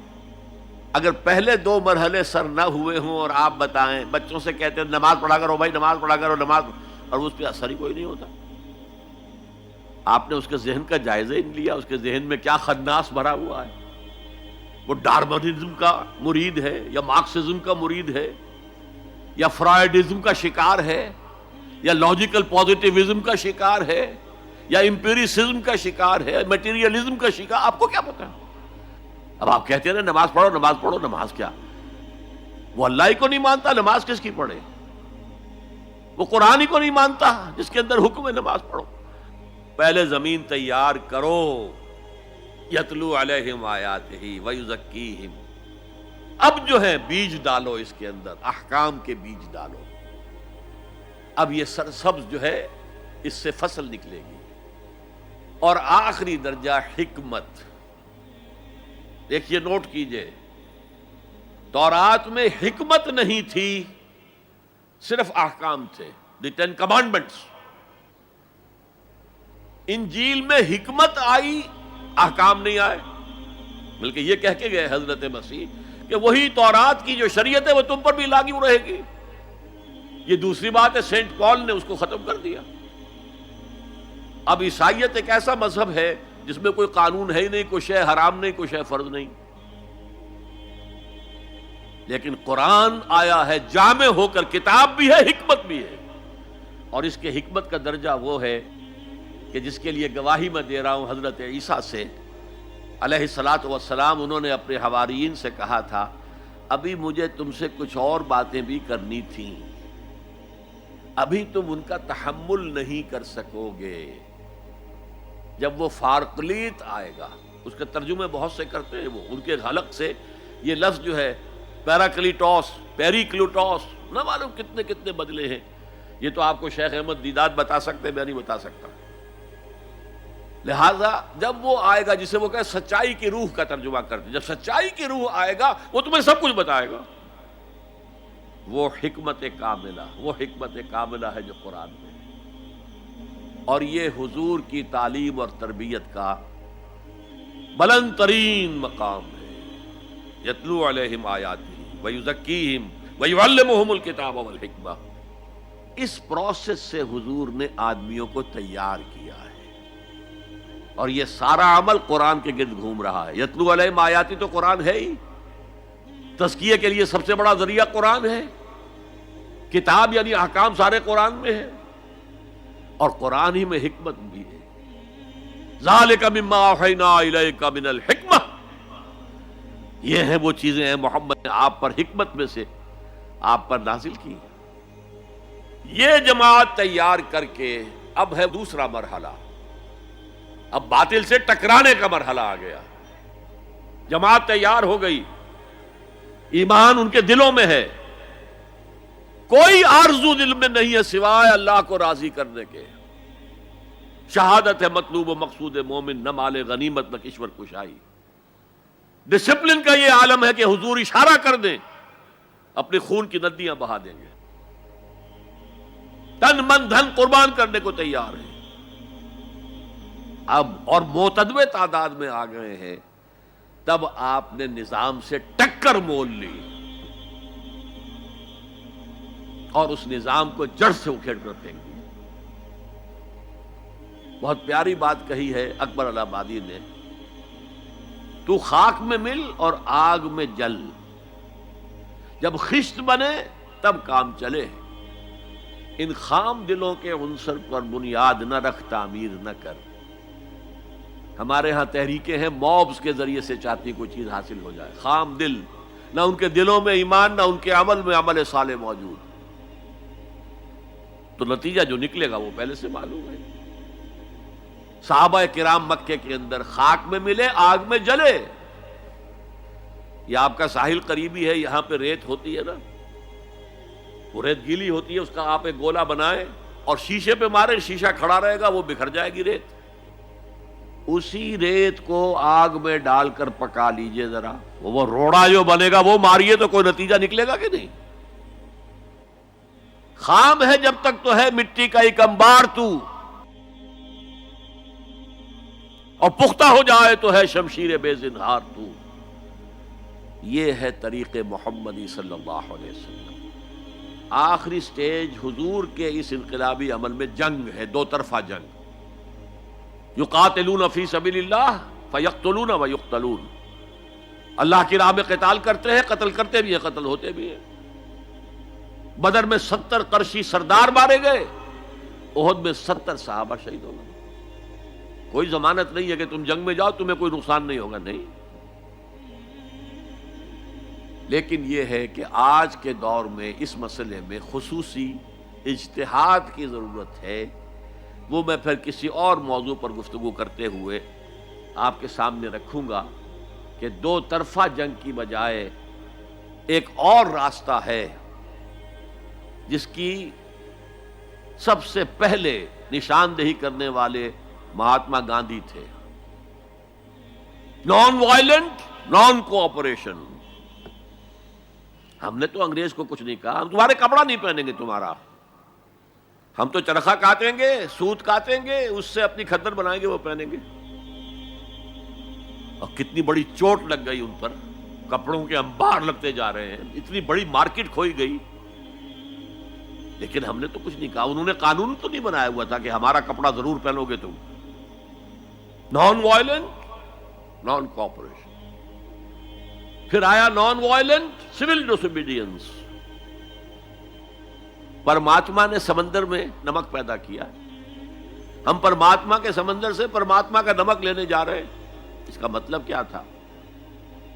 اگر پہلے 2 مرحلے سر نہ ہوئے ہوں اور آپ بتائیں، بچوں سے کہتے ہیں نماز پڑھا کرو بھائی، نماز پڑھا کرو، نماز، اور اس پہ اثر ہی کوئی نہیں ہوتا۔ آپ نے اس کے ذہن کا جائزہ ہی نہیں لیا، اس کے ذہن میں کیا خناس بھرا ہوا ہے۔ وہ ڈارمنزم کا مرید ہے، یا مارکسزم کا مرید ہے، یا فرائیڈزم کا شکار ہے، یا لاجیکل پازیٹیوزم کا شکار ہے، یا امپیریسزم کا شکار ہے، میٹیریلزم کا شکار، آپ کو کیا پتا؟ اب آپ کہتے ہیں نماز پڑھو، نماز پڑھو، نماز کیا؟ وہ اللہ ہی کو نہیں مانتا، نماز کس کی پڑھے؟ وہ قرآن ہی کو نہیں مانتا جس کے اندر حکم ہے نماز پڑھو. پہلے زمین تیار کرو. یتلو علیہم آیاتہ ویزکیہم. اب جو ہے بیج ڈالو اس کے اندر، احکام کے بیج ڈالو. اب یہ سرسبز جو ہے اس سے فصل نکلے گی. اور آخری درجہ حکمت. دیکھیے نوٹ کیجئے، تورات میں حکمت نہیں تھی، صرف احکام تھے، دی 10 کمانڈمنٹس. انجیل میں حکمت آئی، احکام نہیں آئے، بلکہ یہ کہہ کے گئے حضرت مسیح کہ وہی تورات کی جو شریعت ہے وہ تم پر بھی لاگو رہے گی. یہ دوسری بات ہے، سینٹ پال نے اس کو ختم کر دیا. اب عیسائیت ایک ایسا مذہب ہے جس میں کوئی قانون ہے ہی نہیں، کوئی شے حرام نہیں، کوئی شے فرض نہیں. لیکن قرآن آیا ہے جامع ہو کر، کتاب بھی ہے، حکمت بھی ہے. اور اس کے حکمت کا درجہ وہ ہے کہ جس کے لیے گواہی میں دے رہا ہوں حضرت عیسیٰ سے علیہ الصلاۃ والسلام. انہوں نے اپنے حواریین سے کہا تھا ابھی مجھے تم سے کچھ اور باتیں بھی کرنی تھیں، ابھی تم ان کا تحمل نہیں کر سکو گے. جب وہ فارقلیت آئے گا، اس کے ترجمے بہت سے کرتے ہیں وہ، ان کے حلق سے یہ لفظ جو ہے پیراکلیٹوس، پیریکلوٹوس، نہ معلوم کتنے کتنے بدلے ہیں. یہ تو آپ کو شیخ احمد دیداد بتا سکتے، میں نہیں بتا سکتا. لہذا جب وہ آئے گا جسے وہ کہے سچائی کی روح کا ترجمہ کرتے، جب سچائی کی روح آئے گا وہ تمہیں سب کچھ بتائے گا. وہ حکمت کاملہ ہے جو قرآن میں ہے. اور یہ حضور کی تعلیم اور تربیت کا بلند ترین مقام ہے. یتلو علیہم آیاتہ ویزکیہم ویعلمہم الکتاب والحکمہ. اس پروسیس سے حضور نے آدمیوں کو تیار کیا ہے، اور یہ سارا عمل قرآن کے گرد گھوم رہا ہے. یتلو علیہم آیاتی تو قرآن ہے ہی، تزکیے کے لیے سب سے بڑا ذریعہ قرآن ہے. کتاب یعنی احکام سارے قرآن میں ہے، اور قرآن ہی میں حکمت بھی ہے. ذالک مما اوحینا الیک من الحکمہ. یہ ہیں وہ چیزیں ہیں محمد نے آپ پر حکمت میں سے آپ پر نازل کی. یہ جماعت تیار کر کے اب ہے دوسرا مرحلہ، اب باطل سے ٹکرانے کا مرحلہ آ گیا. جماعت تیار ہو گئی، ایمان ان کے دلوں میں ہے، کوئی آرزو دل میں نہیں ہے سوائے اللہ کو راضی کرنے کے. شہادت ہے مطلوب و مقصود مومن، نہ مال غنیمت نہ کشور کشائی. ڈسپلن کا یہ عالم ہے کہ حضور اشارہ کر دیں اپنے خون کی ندیاں بہا دیں گے، تن من دھن قربان کرنے کو تیار ہیں. اب اور معتدوے تعداد میں آ گئے ہیں، تب آپ نے نظام سے ٹکر مول لی اور اس نظام کو جڑ سے اکھیڑ کر پھینک دیا. بہت پیاری بات کہی ہے اکبر الہآبادی نے، تو خاک میں مل اور آگ میں جل، جب خشت بنے تب کام چلے. ان خام دلوں کے عنصر پر بنیاد نہ رکھ، تعمیر نہ کر. ہمارے ہاں تحریکیں ہیں موبز کے ذریعے سے چاہتی کوئی چیز حاصل ہو جائے. خام دل، نہ ان کے دلوں میں ایمان، نہ ان کے عمل میں عمل صالح موجود، تو نتیجہ جو نکلے گا وہ پہلے سے معلوم ہے. صحابہ کرام مکے کے اندر خاک میں ملے، آگ میں جلے. یہ آپ کا ساحل قریبی ہے، یہاں پہ ریت ہوتی ہے نا، وہ ریت گیلی ہوتی ہے، اس کا آپ ایک گولا بنائیں اور شیشے پہ مارے، شیشہ کھڑا رہے گا، وہ بکھر جائے گی ریت. اسی ریت کو آگ میں ڈال کر پکا لیجئے ذرا، وہ روڑا جو بنے گا وہ ماریے تو کوئی نتیجہ نکلے گا کہ نہیں. خام ہے جب تک تو ہے مٹی کا ایک انبار تو، اور پختہ ہو جائے تو ہے شمشیر بے زنہار تو. یہ ہے طریق محمدی صلی اللہ علیہ وسلم. آخری سٹیج حضور کے اس انقلابی عمل میں جنگ ہے، دو طرفہ جنگ. یقاتلون فی سبیل اللہ فیقتلون ویقتلون. اللہ کی راہ میں قتال کرتے ہیں، قتل کرتے بھی ہیں، قتل ہوتے بھی ہیں. بدر میں 70 قرشی سردار مارے گئے، احد میں 70 صحابہ شہید ہو گئے. کوئی ضمانت نہیں ہے کہ تم جنگ میں جاؤ تمہیں کوئی نقصان نہیں ہوگا، نہیں. لیکن یہ ہے کہ آج کے دور میں اس مسئلے میں خصوصی اجتہاد کی ضرورت ہے، وہ میں پھر کسی اور موضوع پر گفتگو کرتے ہوئے آپ کے سامنے رکھوں گا کہ دو طرفہ جنگ کی بجائے ایک اور راستہ ہے جس کی سب سے پہلے نشاندہی کرنے والے مہاتما گاندھی تھے، نان وائلنٹ، نان کوآپریشن۔ ہم نے تو انگریز کو کچھ نہیں کہا، ہم تمہارے کپڑا نہیں پہنیں گے تمہارا، ہم تو چرخہ کاٹیں گے، سوت کاٹیں گے، اس سے اپنی کھدر بنائیں گے، وہ پہنیں گے۔ اور کتنی بڑی چوٹ لگ گئی ان پر، کپڑوں کے انبار لگتے جا رہے ہیں، اتنی بڑی مارکیٹ کھوئی گئی، لیکن ہم نے تو کچھ نہیں کہا۔ انہوں نے قانون تو نہیں بنایا ہوا تھا کہ ہمارا کپڑا ضرور پہنو گے تم۔ Non violent, naan cooperation. پھر آیا نان وائلنٹ سول ڈس اوبیڈینس۔ پرماتما نے سمندر میں نمک پیدا کیا، ہم پرماتما کے سمندر سے پرماتما کا نمک لینے جا رہے ہیں۔ اس کا مطلب کیا تھا؟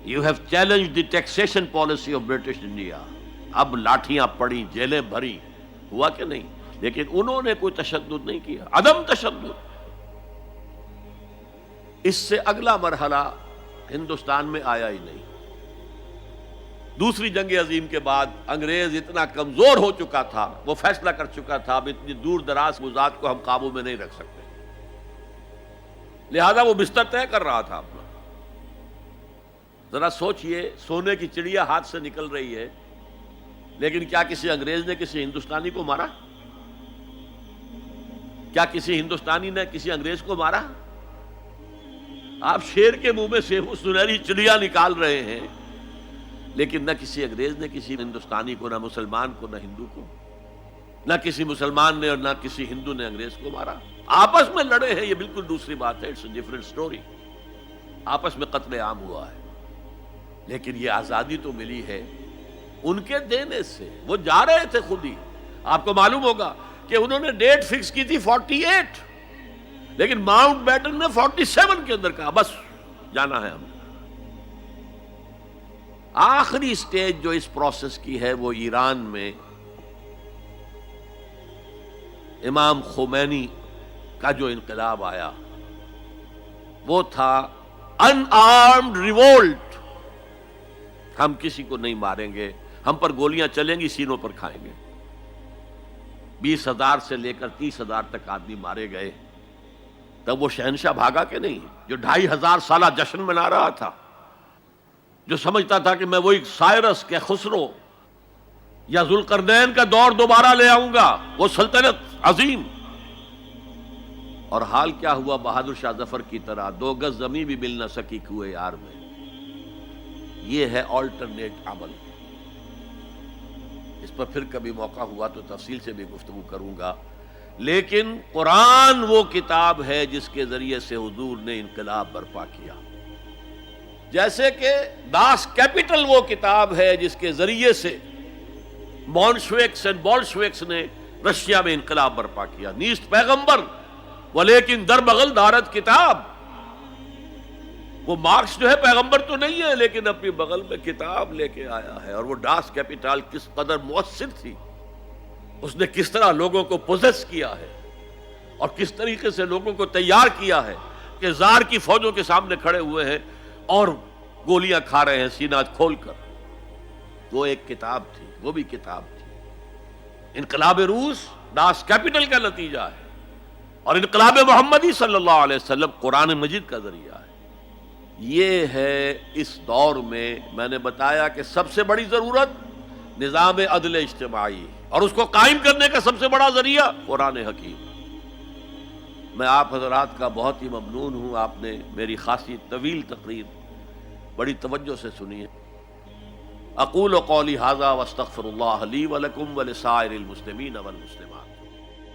You have challenge the taxation policy of British India. اب لاٹھیاں پڑی، جیلیں بھری، ہوا کہ نہیں؟ لیکن انہوں نے کوئی تشدد نہیں کیا، عدم تشدد۔ اس سے اگلا مرحلہ ہندوستان میں آیا ہی نہیں۔ دوسری جنگ عظیم کے بعد انگریز اتنا کمزور ہو چکا تھا، وہ فیصلہ کر چکا تھا اب اتنی دور دراز موضوعات کو ہم قابو میں نہیں رکھ سکتے، لہذا وہ بستر طے کر رہا تھا اپنا۔ ذرا سوچئے، سونے کی چڑیا ہاتھ سے نکل رہی ہے، لیکن کیا کسی انگریز نے کسی ہندوستانی کو مارا؟ کیا کسی ہندوستانی نے کسی انگریز کو مارا؟ آپ شیر کے منہ میں سے وہ سنہری چڑیا نکال رہے ہیں، لیکن نہ کسی انگریز نے کسی ہندوستانی کو، نہ مسلمان کو، نہ ہندو کو، نہ کسی مسلمان نے اور نہ کسی ہندو نے انگریز کو مارا۔ آپس میں لڑے ہیں، یہ بالکل دوسری بات ہے، اٹس اے ڈفرنٹ سٹوری۔ آپس میں قتل عام ہوا ہے، لیکن یہ آزادی تو ملی ہے ان کے دینے سے۔ وہ جا رہے تھے خود ہی، آپ کو معلوم ہوگا کہ انہوں نے ڈیٹ فکس کی تھی 48، لیکن ماؤنٹ بیٹن نے 47 کے اندر کہا بس جانا ہے ہم نے۔ آخری سٹیج جو اس پروسیس کی ہے وہ ایران میں امام خمینی کا جو انقلاب آیا، وہ تھا ان آرمڈ ریوولٹ۔ ہم کسی کو نہیں ماریں گے، ہم پر گولیاں چلیں گی، سینوں پر کھائیں گے۔ 20,000 سے لے کر 30,000 تک آدمی مارے گئے۔ تب وہ شہنشاہ بھاگا کہ نہیں، جو 2,500 سالہ جشن منا رہا تھا، جو سمجھتا تھا کہ میں وہی سائرس کے خسرو یا ذوالقرنین کا دور دوبارہ لے آؤں گا، وہ سلطنت عظیم۔ اور حال کیا ہوا؟ بہادر شاہ ظفر کی طرح 2 گز زمین بھی مل نہ سکی کوئے یار میں۔ یہ ہے آلٹرنیٹ عمل۔ اس پر پھر کبھی موقع ہوا تو تفصیل سے بھی گفتگو کروں گا، لیکن قرآن وہ کتاب ہے جس کے ذریعے سے حضور نے انقلاب برپا کیا، جیسے کہ داس کیپٹل وہ کتاب ہے جس کے ذریعے سے مونشویکس اینڈ بولشویکس نے رشیا میں انقلاب برپا کیا۔ نیست پیغمبر ولیکن در بغل دارت کتاب۔ وہ مارکس جو ہے پیغمبر تو نہیں ہے، لیکن اپنی بغل میں کتاب لے کے آیا ہے۔ اور وہ داس کیپٹل کس قدر مؤثر تھی، اس نے کس طرح لوگوں کو پوزیس کیا ہے اور کس طریقے سے لوگوں کو تیار کیا ہے کہ زار کی فوجوں کے سامنے کھڑے ہوئے ہیں اور گولیاں کھا رہے ہیں سینہ کھول کر۔ وہ ایک کتاب تھی، وہ بھی کتاب تھی۔ انقلاب روس داس کیپٹل کا نتیجہ ہے، اور انقلاب محمدی صلی اللہ علیہ وسلم قرآن مجید کا ذریعہ ہے۔ یہ ہے اس دور میں نے بتایا کہ سب سے بڑی ضرورت نظام عدل اجتماعی، اور اس کو قائم کرنے کا سب سے بڑا ذریعہ قرآن حکیم۔ میں آپ حضرات کا بہت ہی ممنون ہوں، آپ نے میری خاصی طویل تقریر بڑی توجہ سے سنی ہے۔ اقول قولی ھذا واستغفر اللہ لی ولکم ولسائر المسلمین والمسلمات۔